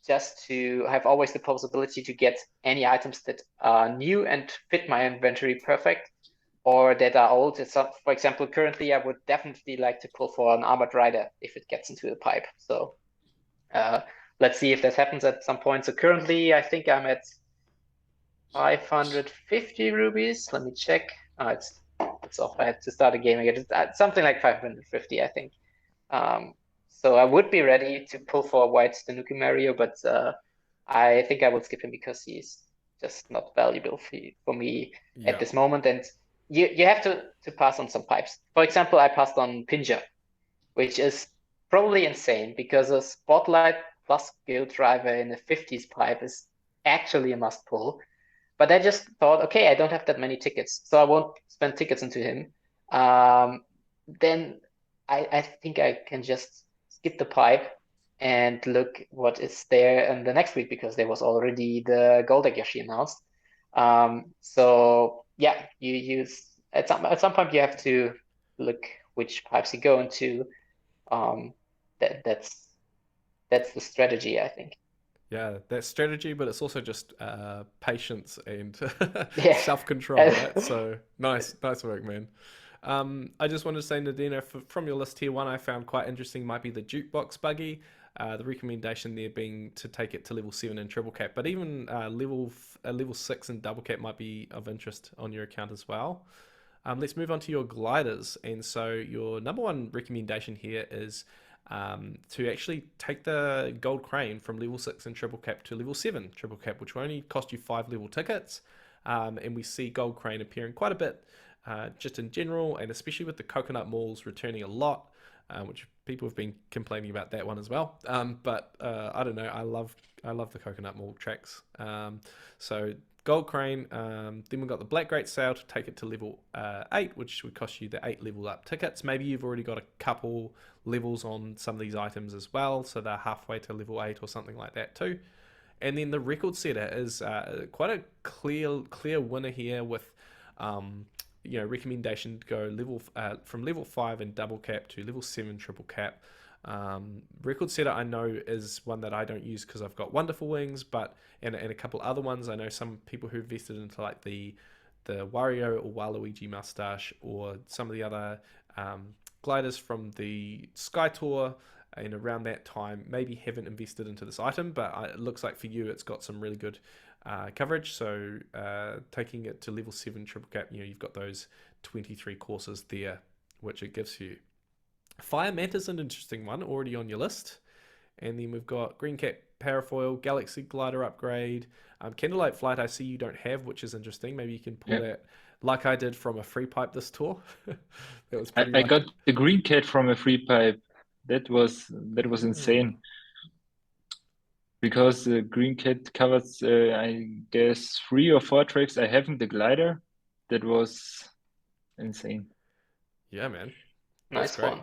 just to have always the possibility to get any items that are new and fit my inventory perfect, or that are old. For example, currently I would definitely like to pull for an armored rider if it gets into the pipe. So let's see if that happens at some point. So currently I think I'm at 550 rubies. Let me check. Oh, it's off. I had to start a game again. It's something like 550, I think. So I would be ready to pull for a white Tanuki Mario, but I think I will skip him because he's just not valuable for me at this moment. And you have to pass on some pipes. For example, I passed on Pinja, which is probably insane because a Spotlight plus skill driver in a 50s pipe is actually a must pull. But I just thought, okay, I don't have that many tickets, so I won't spend tickets into him. Then I think I can just skip the pipe and look what is there in the next week, because there was already the Gold Egg Yoshi announced. So yeah, you use at some point you have to look which pipes you go into. That's the strategy, I think. Yeah, that's strategy, but it's also just patience and Yeah. self-control, right? So nice work, man. I just wanted to say, Nidinho, from your list here, one I found quite interesting might be the jukebox buggy. The recommendation there being to take it to level 7 in triple cap, but even level 6 in double cap might be of interest on your account as well. Let's move on to your gliders. And so your number one recommendation here is to actually take the gold crane from level 6 in triple cap to level 7 triple cap, which will only cost you 5 level tickets. And we see gold crane appearing quite a bit just in general, and especially with the coconut malls returning a lot, which people have been complaining about that one as well. But I don't know, I love the coconut mall tracks. So gold crane, then we've got the black great sale to take it to level 8, which would cost you the 8 level up tickets. Maybe you've already got a couple levels on some of these items as well, so they're halfway to level 8 or something like that too. And then the record setter is quite a clear winner here with recommendation to go from level 5 in double cap to level 7 triple cap. Record setter I know is one that I don't use because I've got Wonderful Wings, but and a couple other ones. I know some people who invested into like the Wario or Waluigi mustache, or some of the other gliders from the Sky Tour, and around that time maybe haven't invested into this item, but it looks like for you it's got some really good coverage. So taking it to level 7 triple cap, you've got those 23 courses there, which it gives you. Fire Manta's an interesting one, already on your list. And then we've got Green Cap Parafoil, Galaxy Glider upgrade, Candlelight Flight I see you don't have, which is interesting. Maybe you can pull that like I did from a free pipe this tour. That was pretty I got the Green Cat from a free pipe. That was insane. Because the Green Cat covers, I guess, 3 or 4 tracks. I haven't the glider. That was insane. Yeah, man. Nice one.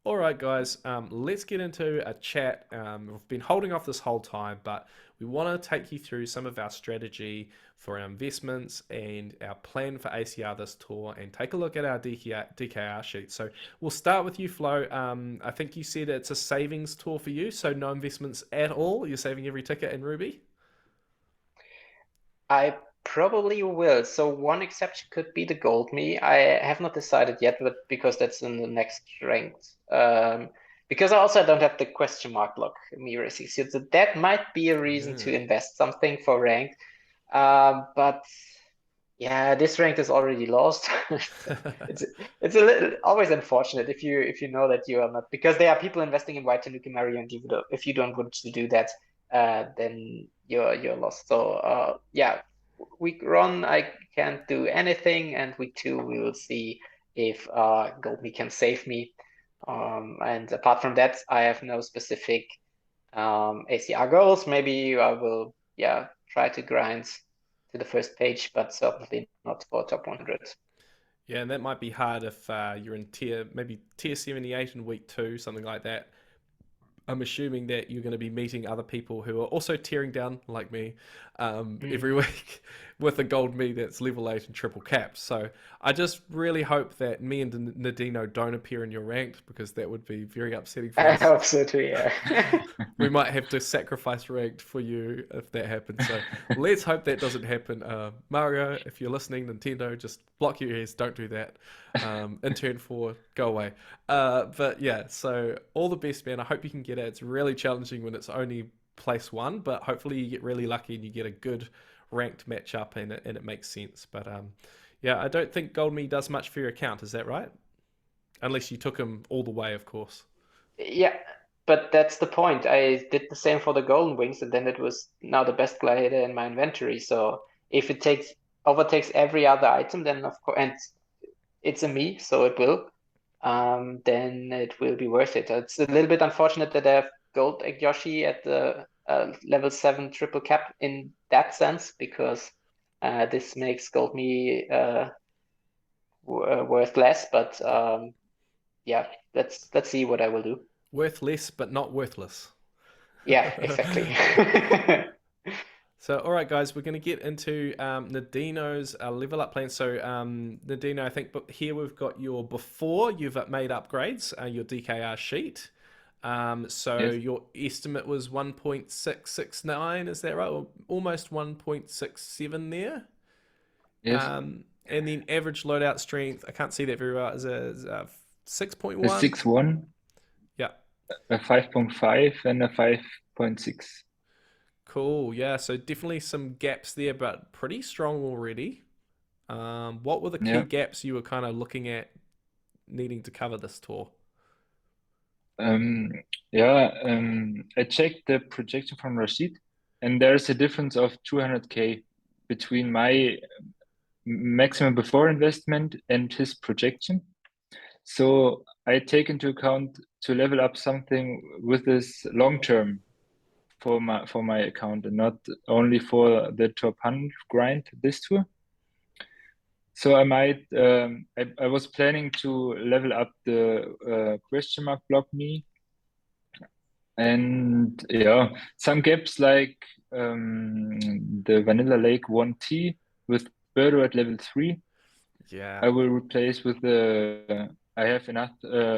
All right, guys, let's get into a chat. We've been holding off this whole time, but we want to take you through some of our strategy for our investments and our plan for ACR this tour, and take a look at our DKR sheet. So we'll start with you, Flo. I think you said it's a savings tour for you, so no investments at all. You're saving every ticket in Ruby? I probably will. So one exception could be the Gold Me. I have not decided yet, but because that's in the next ranked. Because I also don't have the question mark block me racing, so that might be a reason to invest something for ranked. But Yeah, this rank is already lost. It's it's a little always unfortunate if you know that you are not, because there are people investing in White Tanuki Mario, and if you don't want to do that, then you're lost. So yeah, week one I can't do anything, and week two we will see if Goldme can save me. And apart from that, I have no specific ACR goals. Maybe I will, yeah, try to grind to the first page, but certainly not for top 100. Yeah, and that might be hard if you're in maybe tier 78 in week two, something like that. I'm assuming that you're going to be meeting other people who are also tearing down like me every week with a gold me that's level 8 and triple caps. So I just really hope that me and Nidinho don't appear in your ranked, because that would be very upsetting for I us. hope so too, yeah. We might have to sacrifice ranked for you if that happens. So let's hope that doesn't happen. Mario, if you're listening, Nintendo, just block your ears. Don't do that. Intern 4, go away. But yeah, so all the best, man. I hope you can get it. It's really challenging when it's only place 1, but hopefully you get really lucky and you get a good ranked matchup and it makes sense. But yeah, I don't think Gold Me does much for your account. Is that right? Unless you took him all the way, of course. Yeah, but that's the point. I did the same for the Golden Wings, and then it was now the best glider in my inventory. So if it overtakes every other item, then of course, and it's a me, so it will, then it will be worth it. It's a little bit unfortunate that I have Gold Egg Yoshi at the level 7 triple cap in that sense, because this makes Gold Me worth less. But yeah, let's see what I will do. Worth less, but not worthless. Yeah, exactly. So, all right, guys, we're going to get into Nidino's level up plan. So, Nidino, I think here we've got your before you've made upgrades, your DKR sheet. So Yes. your estimate was 1.669, is that right? Or almost 1.67 there. Yes. And then average loadout strength, I can't see that very well, is a 6.1. A 6.1, Yeah. a 5.5, and a 5.6. Cool. Yeah. So definitely some gaps there, but pretty strong already. What were the key Yeah. gaps you were kind of looking at needing to cover this tour? Yeah. I checked the projection from Rashid, and there's a difference of 200K between my maximum before investment and his projection. So I take into account to level up something with this long term for my account, and not only for the top 100 grind this tour. So I might I was planning to level up the question mark block me, and yeah, some gaps like the Vanilla Lake 1T with Birdo at level 3. Yeah. I will replace with the I have enough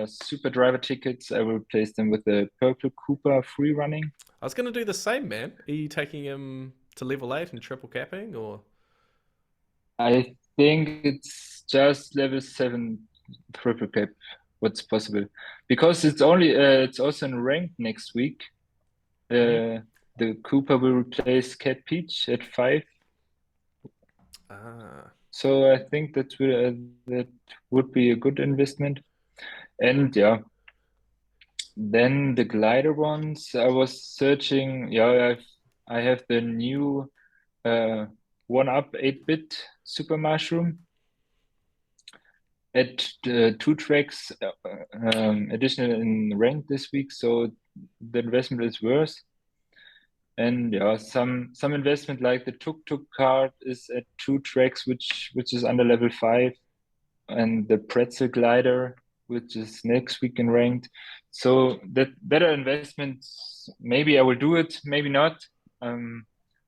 super driver tickets. I will replace them with the purple Cooper free running. I was going to do the same, man. Are you taking him to level 8 and triple capping, or? I think it's just level 7 triple cap what's possible, because it's also in ranked next week. The Cooper will replace Cat Peach at 5. So I think that would be a good investment. And yeah, then the glider ones, I was searching. Yeah, I have the new 1-up 8-bit Super Mushroom at 2 tracks additional in rank this week, so the investment is worth. And yeah, some investment like the Tuk Tuk Kart is at 2 tracks, which is under level 5, and the Pretzel Glider, which is next week in ranked. So that better investments. Maybe I will do it, maybe not.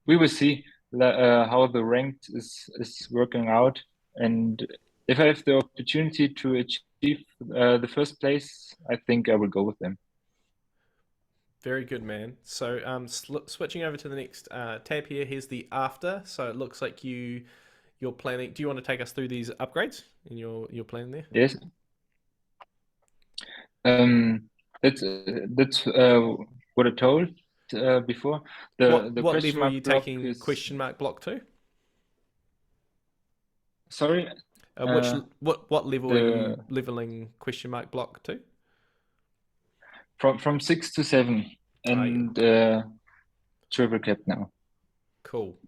We will see how the ranked is working out, and if I have the opportunity to achieve the first place, I think I will go with them. Very good, man. So switching over to the next tab here, here's the after. So it looks like you're planning. Do you want to take us through these upgrades in your plan there? Yes. That's what I told before. What The level question are mark you block taking is question mark block to? Sorry, Which uh, what level are you the leveling question mark block to? from 6 to 7, Ah, yeah, and triple cap now. cool,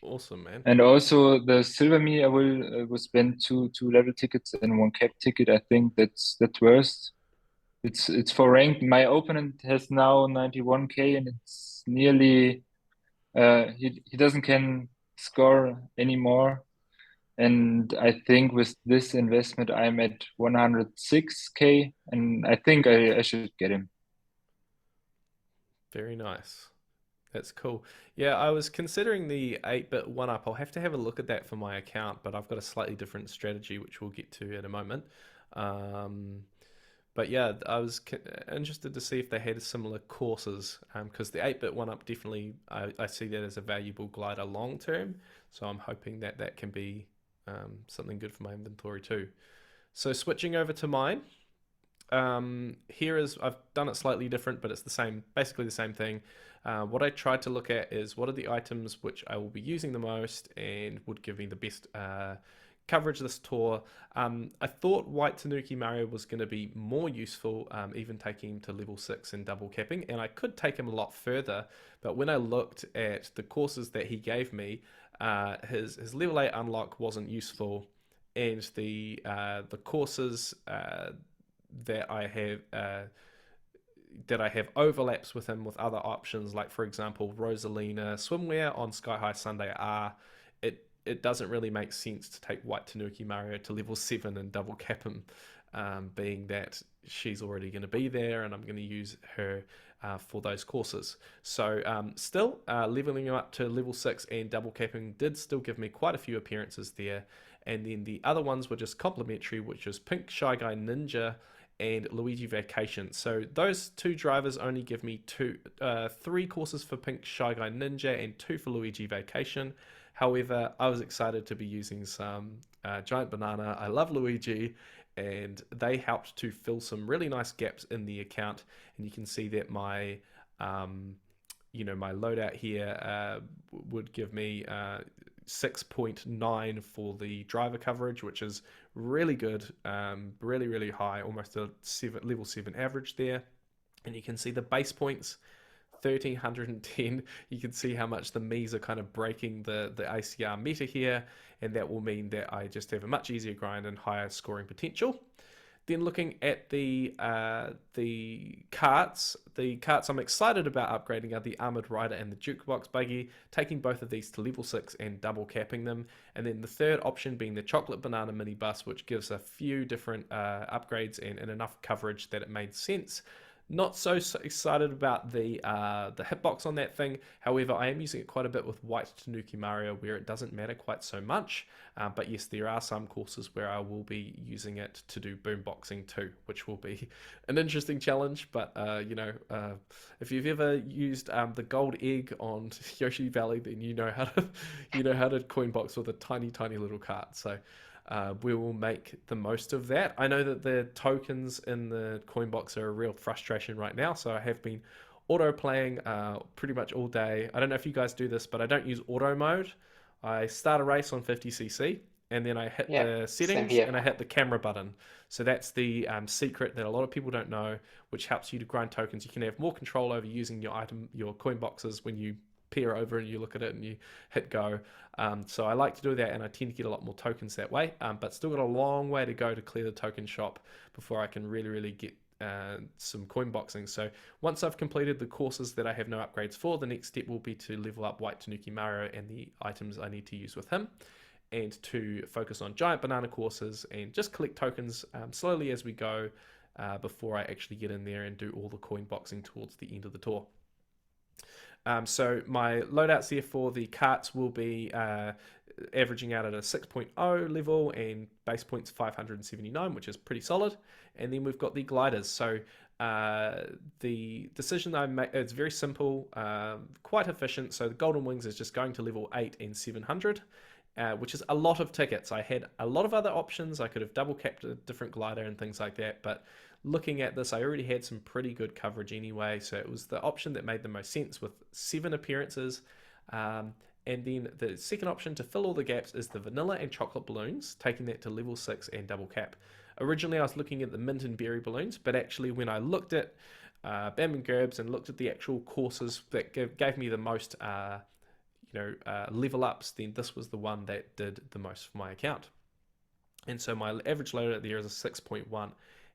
awesome, man. And also the silver me, I will spend two level tickets and one cap ticket. I think that's worst. It's for ranked. My opponent has now 91K, and it's nearly he doesn't can score anymore. And I think with this investment, I'm at 106K, and I think I should get him. Very nice. That's cool. Yeah, I was considering the 8-bit one up. I'll have to have a look at that for my account, but I've got a slightly different strategy, which we'll get to in a moment. Um, but yeah, I was interested to see if they had similar courses, because the 8-bit one up definitely, I see that as a valuable glider long term. So I'm hoping that that can be something good for my inventory too. So switching over to mine. Here is, I've done it slightly different, but it's the same, basically the same thing. What I tried to look at is what are the items which I will be using the most and would give me the best coverage this tour. I thought White Tanuki Mario was going to be more useful, even taking him to level 6 and double capping, and I could take him a lot further, but when I looked at the courses that he gave me, his level 8 unlock wasn't useful, and the courses that I have overlaps with him with other options, like for example Rosalina swimwear on Sky High Sunday are. It doesn't really make sense to take White Tanuki Mario to level 7 and double cap him, being that she's already going to be there and I'm going to use her for those courses. So still leveling him up to level 6 and double capping did still give me quite a few appearances there, and then the other ones were just complementary, which was Pink Shy Guy Ninja and Luigi Vacation. So those two drivers only give me three courses for Pink Shy Guy Ninja and 2 for Luigi Vacation. However, I was excited to be using some Giant Banana. I love Luigi, and they helped to fill some really nice gaps in the account. And you can see that my my loadout here would give me 6.9 for the driver coverage, which is really good, really high, almost a level 7 average there. And you can see the base points, 1310. You can see how much the Mii's are kind of breaking the ACR meta here, and that will mean that I just have a much easier grind and higher scoring potential. Then looking at the carts, I'm excited about upgrading are the Armored Rider and the Jukebox Buggy, taking both of these to level 6 and double capping them. And then the third option being the Chocolate Banana Minibus, which gives a few different upgrades and enough coverage that it made sense. Not so excited about the hitbox on that thing. However, I am using it quite a bit with White Tanuki Mario, where it doesn't matter quite so much. But yes, there are some courses where I will be using it to do boomboxing too, which will be an interesting challenge. But if you've ever used the gold egg on Yoshi Valley, then you know how to coin box with a tiny little cart. So we will make the most of that. I know that the tokens in the coin box are a real frustration right now, so I have been auto playing pretty much all day. I don't know if you guys do this, but I don't use auto mode. I start a race on 50cc and then I hit the settings and I hit the camera button. So that's the secret that a lot of people don't know, which helps you to grind tokens. You can have more control over using your coin boxes when you peer over and you look at it and you hit go. So I like to do that, and I tend to get a lot more tokens that way, but still got a long way to go to clear the token shop before I can really get some coin boxing. So once I've completed the courses that I have no upgrades for, the next step will be to level up White Tanuki Mario and the items I need to use with him, and to focus on Giant Banana courses and just collect tokens slowly as we go before I actually get in there and do all the coin boxing towards the end of the tour. So my loadouts here for the carts will be averaging out at a 6.0 level and base points 579, which is pretty solid. And then we've got the gliders. So the decision I made, it's very simple, quite efficient. So the Golden Wings is just going to level 8 and 700. Which is a lot of tickets. I had a lot of other options. I could have double capped a different glider and things like that, but looking at this, I already had some pretty good coverage anyway, so it was the option that made the most sense with 7 appearances. And then the second option to fill all the gaps is the vanilla and chocolate balloons, taking that to level 6 and double cap. Originally I was looking at the mint and berry balloons, but actually when I looked at Bam and Gerbs and looked at the actual courses that gave me the most level ups, then this was the one that did the most for my account. And so my average loadout there is a 6.1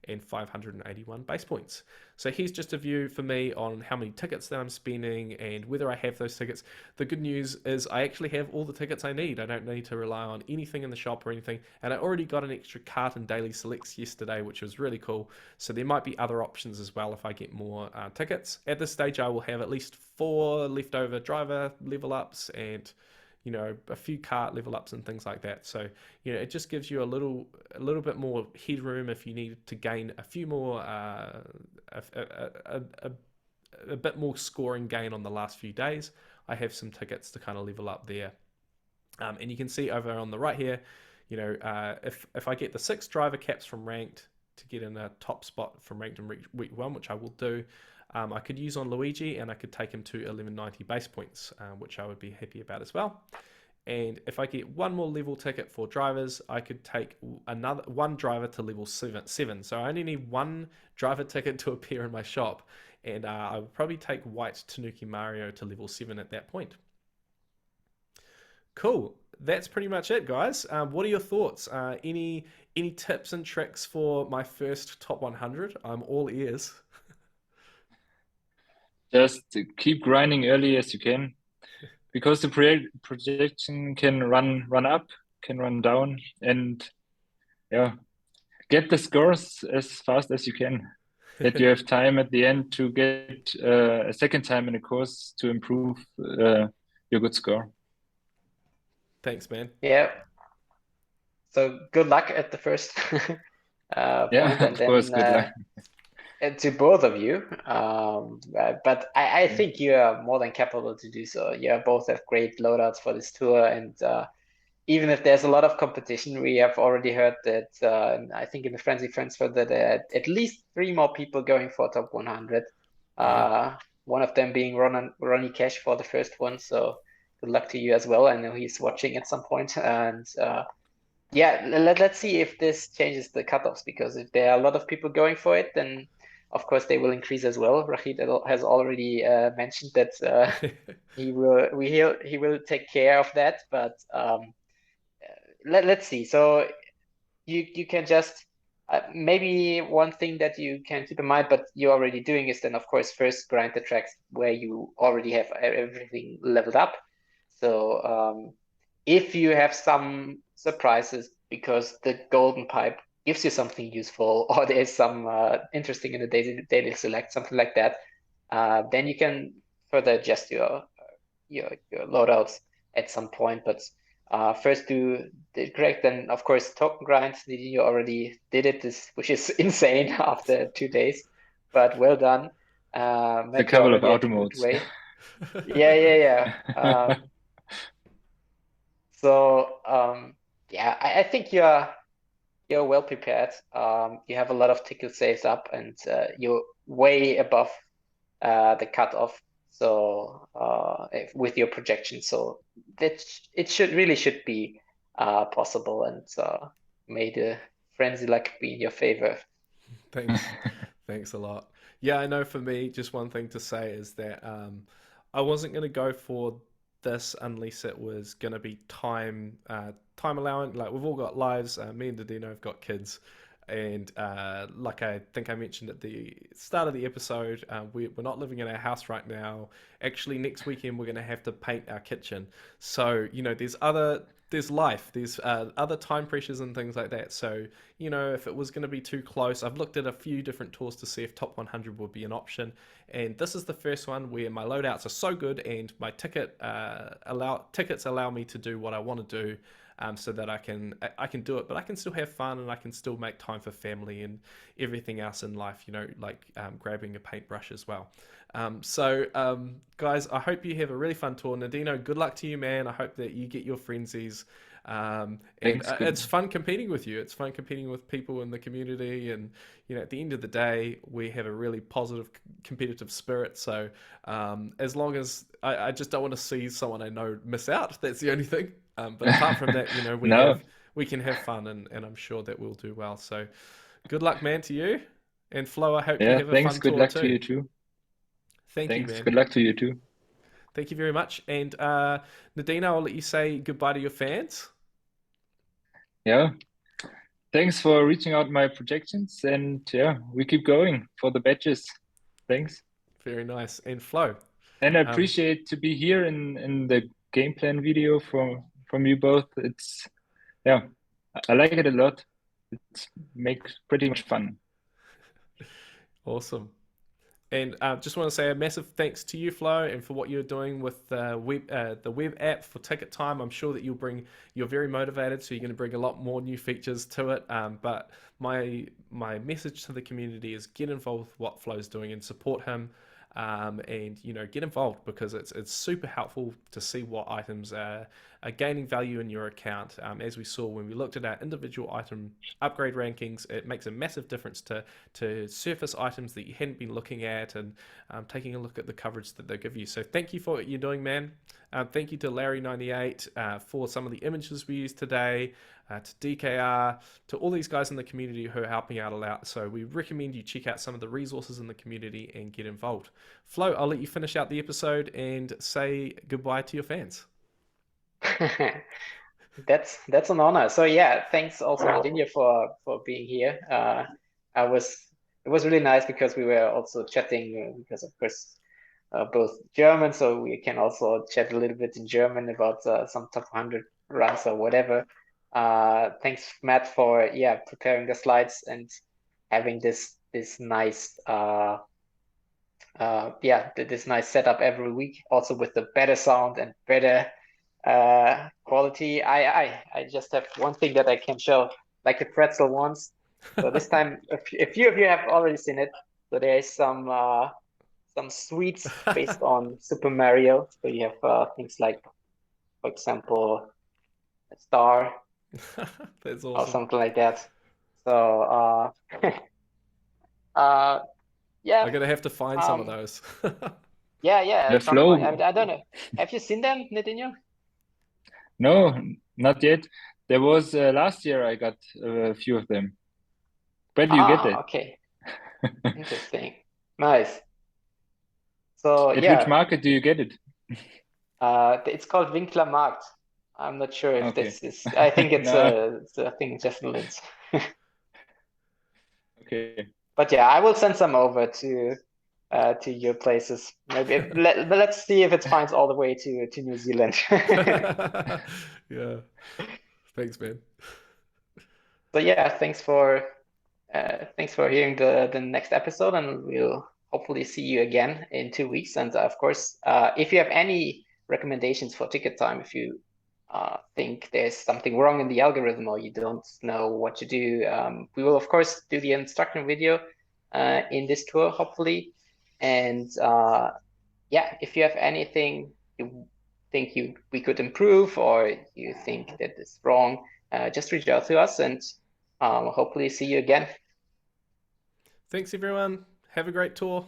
and 581 base points. So here's just a view for me on how many tickets that I'm spending and whether I have those tickets. The good news is I actually have all the tickets I need. I don't need to rely on anything in the shop or anything. And I already got an extra Kart and daily selects yesterday, which was really cool. So there might be other options as well if I get more tickets. At this stage, I will have at least 4 leftover driver level ups and a few Kart level ups and things like that. So, it just gives you a little bit more headroom if you need to gain a few more, a bit more scoring gain on the last few days. I have some tickets to kind of level up there. And you can see over on the right here, if I get the 6 driver caps from ranked to get in a top spot from ranked in week 1, which I will do, I could use on Luigi and I could take him to 1190 base points, which I would be happy about as well. And if I get one more level ticket for drivers, I could take one driver to level 7. So I only need 1 driver ticket to appear in my shop. And I would probably take White Tanuki Mario to level 7 at that point. Cool. That's pretty much it, guys. What are your thoughts? Any tips and tricks for my first top 100? I'm all ears. Just keep grinding early as you can, because the projection can run up, can run down, and get the scores as fast as you can. That you have time at the end to get a second time in a course to improve your good score. Thanks, man. Yeah. So good luck at the first point, of course, good luck. To both of you. But I think you are more than capable to do so. You both have great loadouts for this tour, and even if there's a lot of competition, we have already heard that I think in the Frenzy transfer that there are at least 3 more people going for top 100. One of them being Ronnie Cash for the first one. So good luck to you as well. I know he's watching at some point, and let's see if this changes the cutoffs, because if there are a lot of people going for it, then of course they will increase as well. Rachid has already mentioned that he will take care of that, but let's see. So you can just maybe one thing that you can keep in mind, but you're already doing, is then of course first grind the tracks where you already have everything leveled up. So if you have some surprises because the golden pipe gives you something useful, or there's some interesting in the daily select, something like that, then you can further adjust your loadouts at some point. But first do the correct, then of course token grind. You already did it, which is insane after 2 days, but well done. A couple of auto modes. Yeah. So I think you're well prepared. You have a lot of tickets saved up, and you're way above the cutoff. So with your projection, so that it should be possible, and may the frenzy luck be in your favor. Thanks a lot. Yeah, I know for me, just one thing to say is that I wasn't going to go for this unless it was going to be time allowing. Like, we've all got lives. Me and Nidinho have got kids, and like I think I mentioned at the start of the episode, we're not living in our house right now. Actually, next weekend we're going to have to paint our kitchen. So there's life, there's other time pressures and things like that. So if it was going to be too close, I've looked at a few different tours to see if top 100 would be an option, and this is the first one where my loadouts are so good and my tickets allow me to do what I want to do, so that I can do it, but I can still have fun and I can still make time for family and everything else in life, like grabbing a paintbrush as well. Guys, I hope you have a really fun tour. Nidinho, good luck to you, man. I hope that you get your frenzies. And Thanks. it's fun competing with you. It's fun competing with people in the community, and at the end of the day, we have a really positive competitive spirit. So as long as I just don't want to see someone I know miss out. That's the only thing. But apart from that, No, we can have fun, and I'm sure that we'll do well. So good luck, man, to you. And Flo, I hope you yeah, have a thanks. fun Good tour luck to too. you too. Thank you, Thanks. man. Good luck to you too. Thank you very much. And Nadina, I'll let you say goodbye to your fans. Yeah. Thanks for reaching out my projections, and yeah, we keep going for the badges. Thanks. Very nice. And Flo. And I Um, appreciate to be here in the game plan video from you both. It's yeah, I like it a lot. It makes pretty much fun. awesome. And just want to say a massive thanks to you, Flo, and for what you're doing with the web app for ticket time. I'm sure that you're very motivated, so you're going to bring a lot more new features to it. But my message to the community is get involved with what Flo's doing and support him. And get involved, because it's super helpful to see what items are gaining value in your account. As we saw when we looked at our individual item upgrade rankings, it makes a massive difference to surface items that you hadn't been looking at, and taking a look at the coverage that they give you. So thank you for what you're doing, man. Thank you to Larry98 for some of the images we used today, to DKR, to all these guys in the community who are helping out a lot. So we recommend you check out some of the resources in the community and get involved. Flo, I'll let you finish out the episode and say goodbye to your fans. That's an honor. So yeah, thanks also Nidinho for being here. I was It was really nice because we were also chatting because of course both German, so we can also chat a little bit in German about some top 100 runs or whatever. Thanks Matt for preparing the slides and having this nice this nice setup every week, also with the better sound and better quality. I just have one thing that I can show, like the pretzel ones. So this time, a few of you have already seen it. So there is some sweets based on Super Mario. So you have things like, for example, a star That's or awesome. something like that. So yeah, I'm gonna have to find some of those. yeah. The Drop them. flow, I don't know. Have you seen them, Nidinho? no, not yet. There was last year I got a few of them. Where do you get it? Okay. Interesting. Nice. So At which yeah, market do you get it? it's called Winkler Markt. I'm not sure if Okay. this is. I think No, it's a thing just in Linz. okay. But yeah, I will send some over to your places. Maybe let's see if it finds all the way to New Zealand. Yeah. Thanks, man. So yeah, thanks for hearing the next episode, and we'll hopefully see you again in 2 weeks. And of course, if you have any recommendations for ticket time, if you think there's something wrong in the algorithm or you don't know what to do, we will of course do the instruction video in this tour, hopefully. And yeah, if you have anything you think we could improve, or you think that is wrong, just reach out to us, and hopefully see you again. Thanks, everyone. Have a great tour.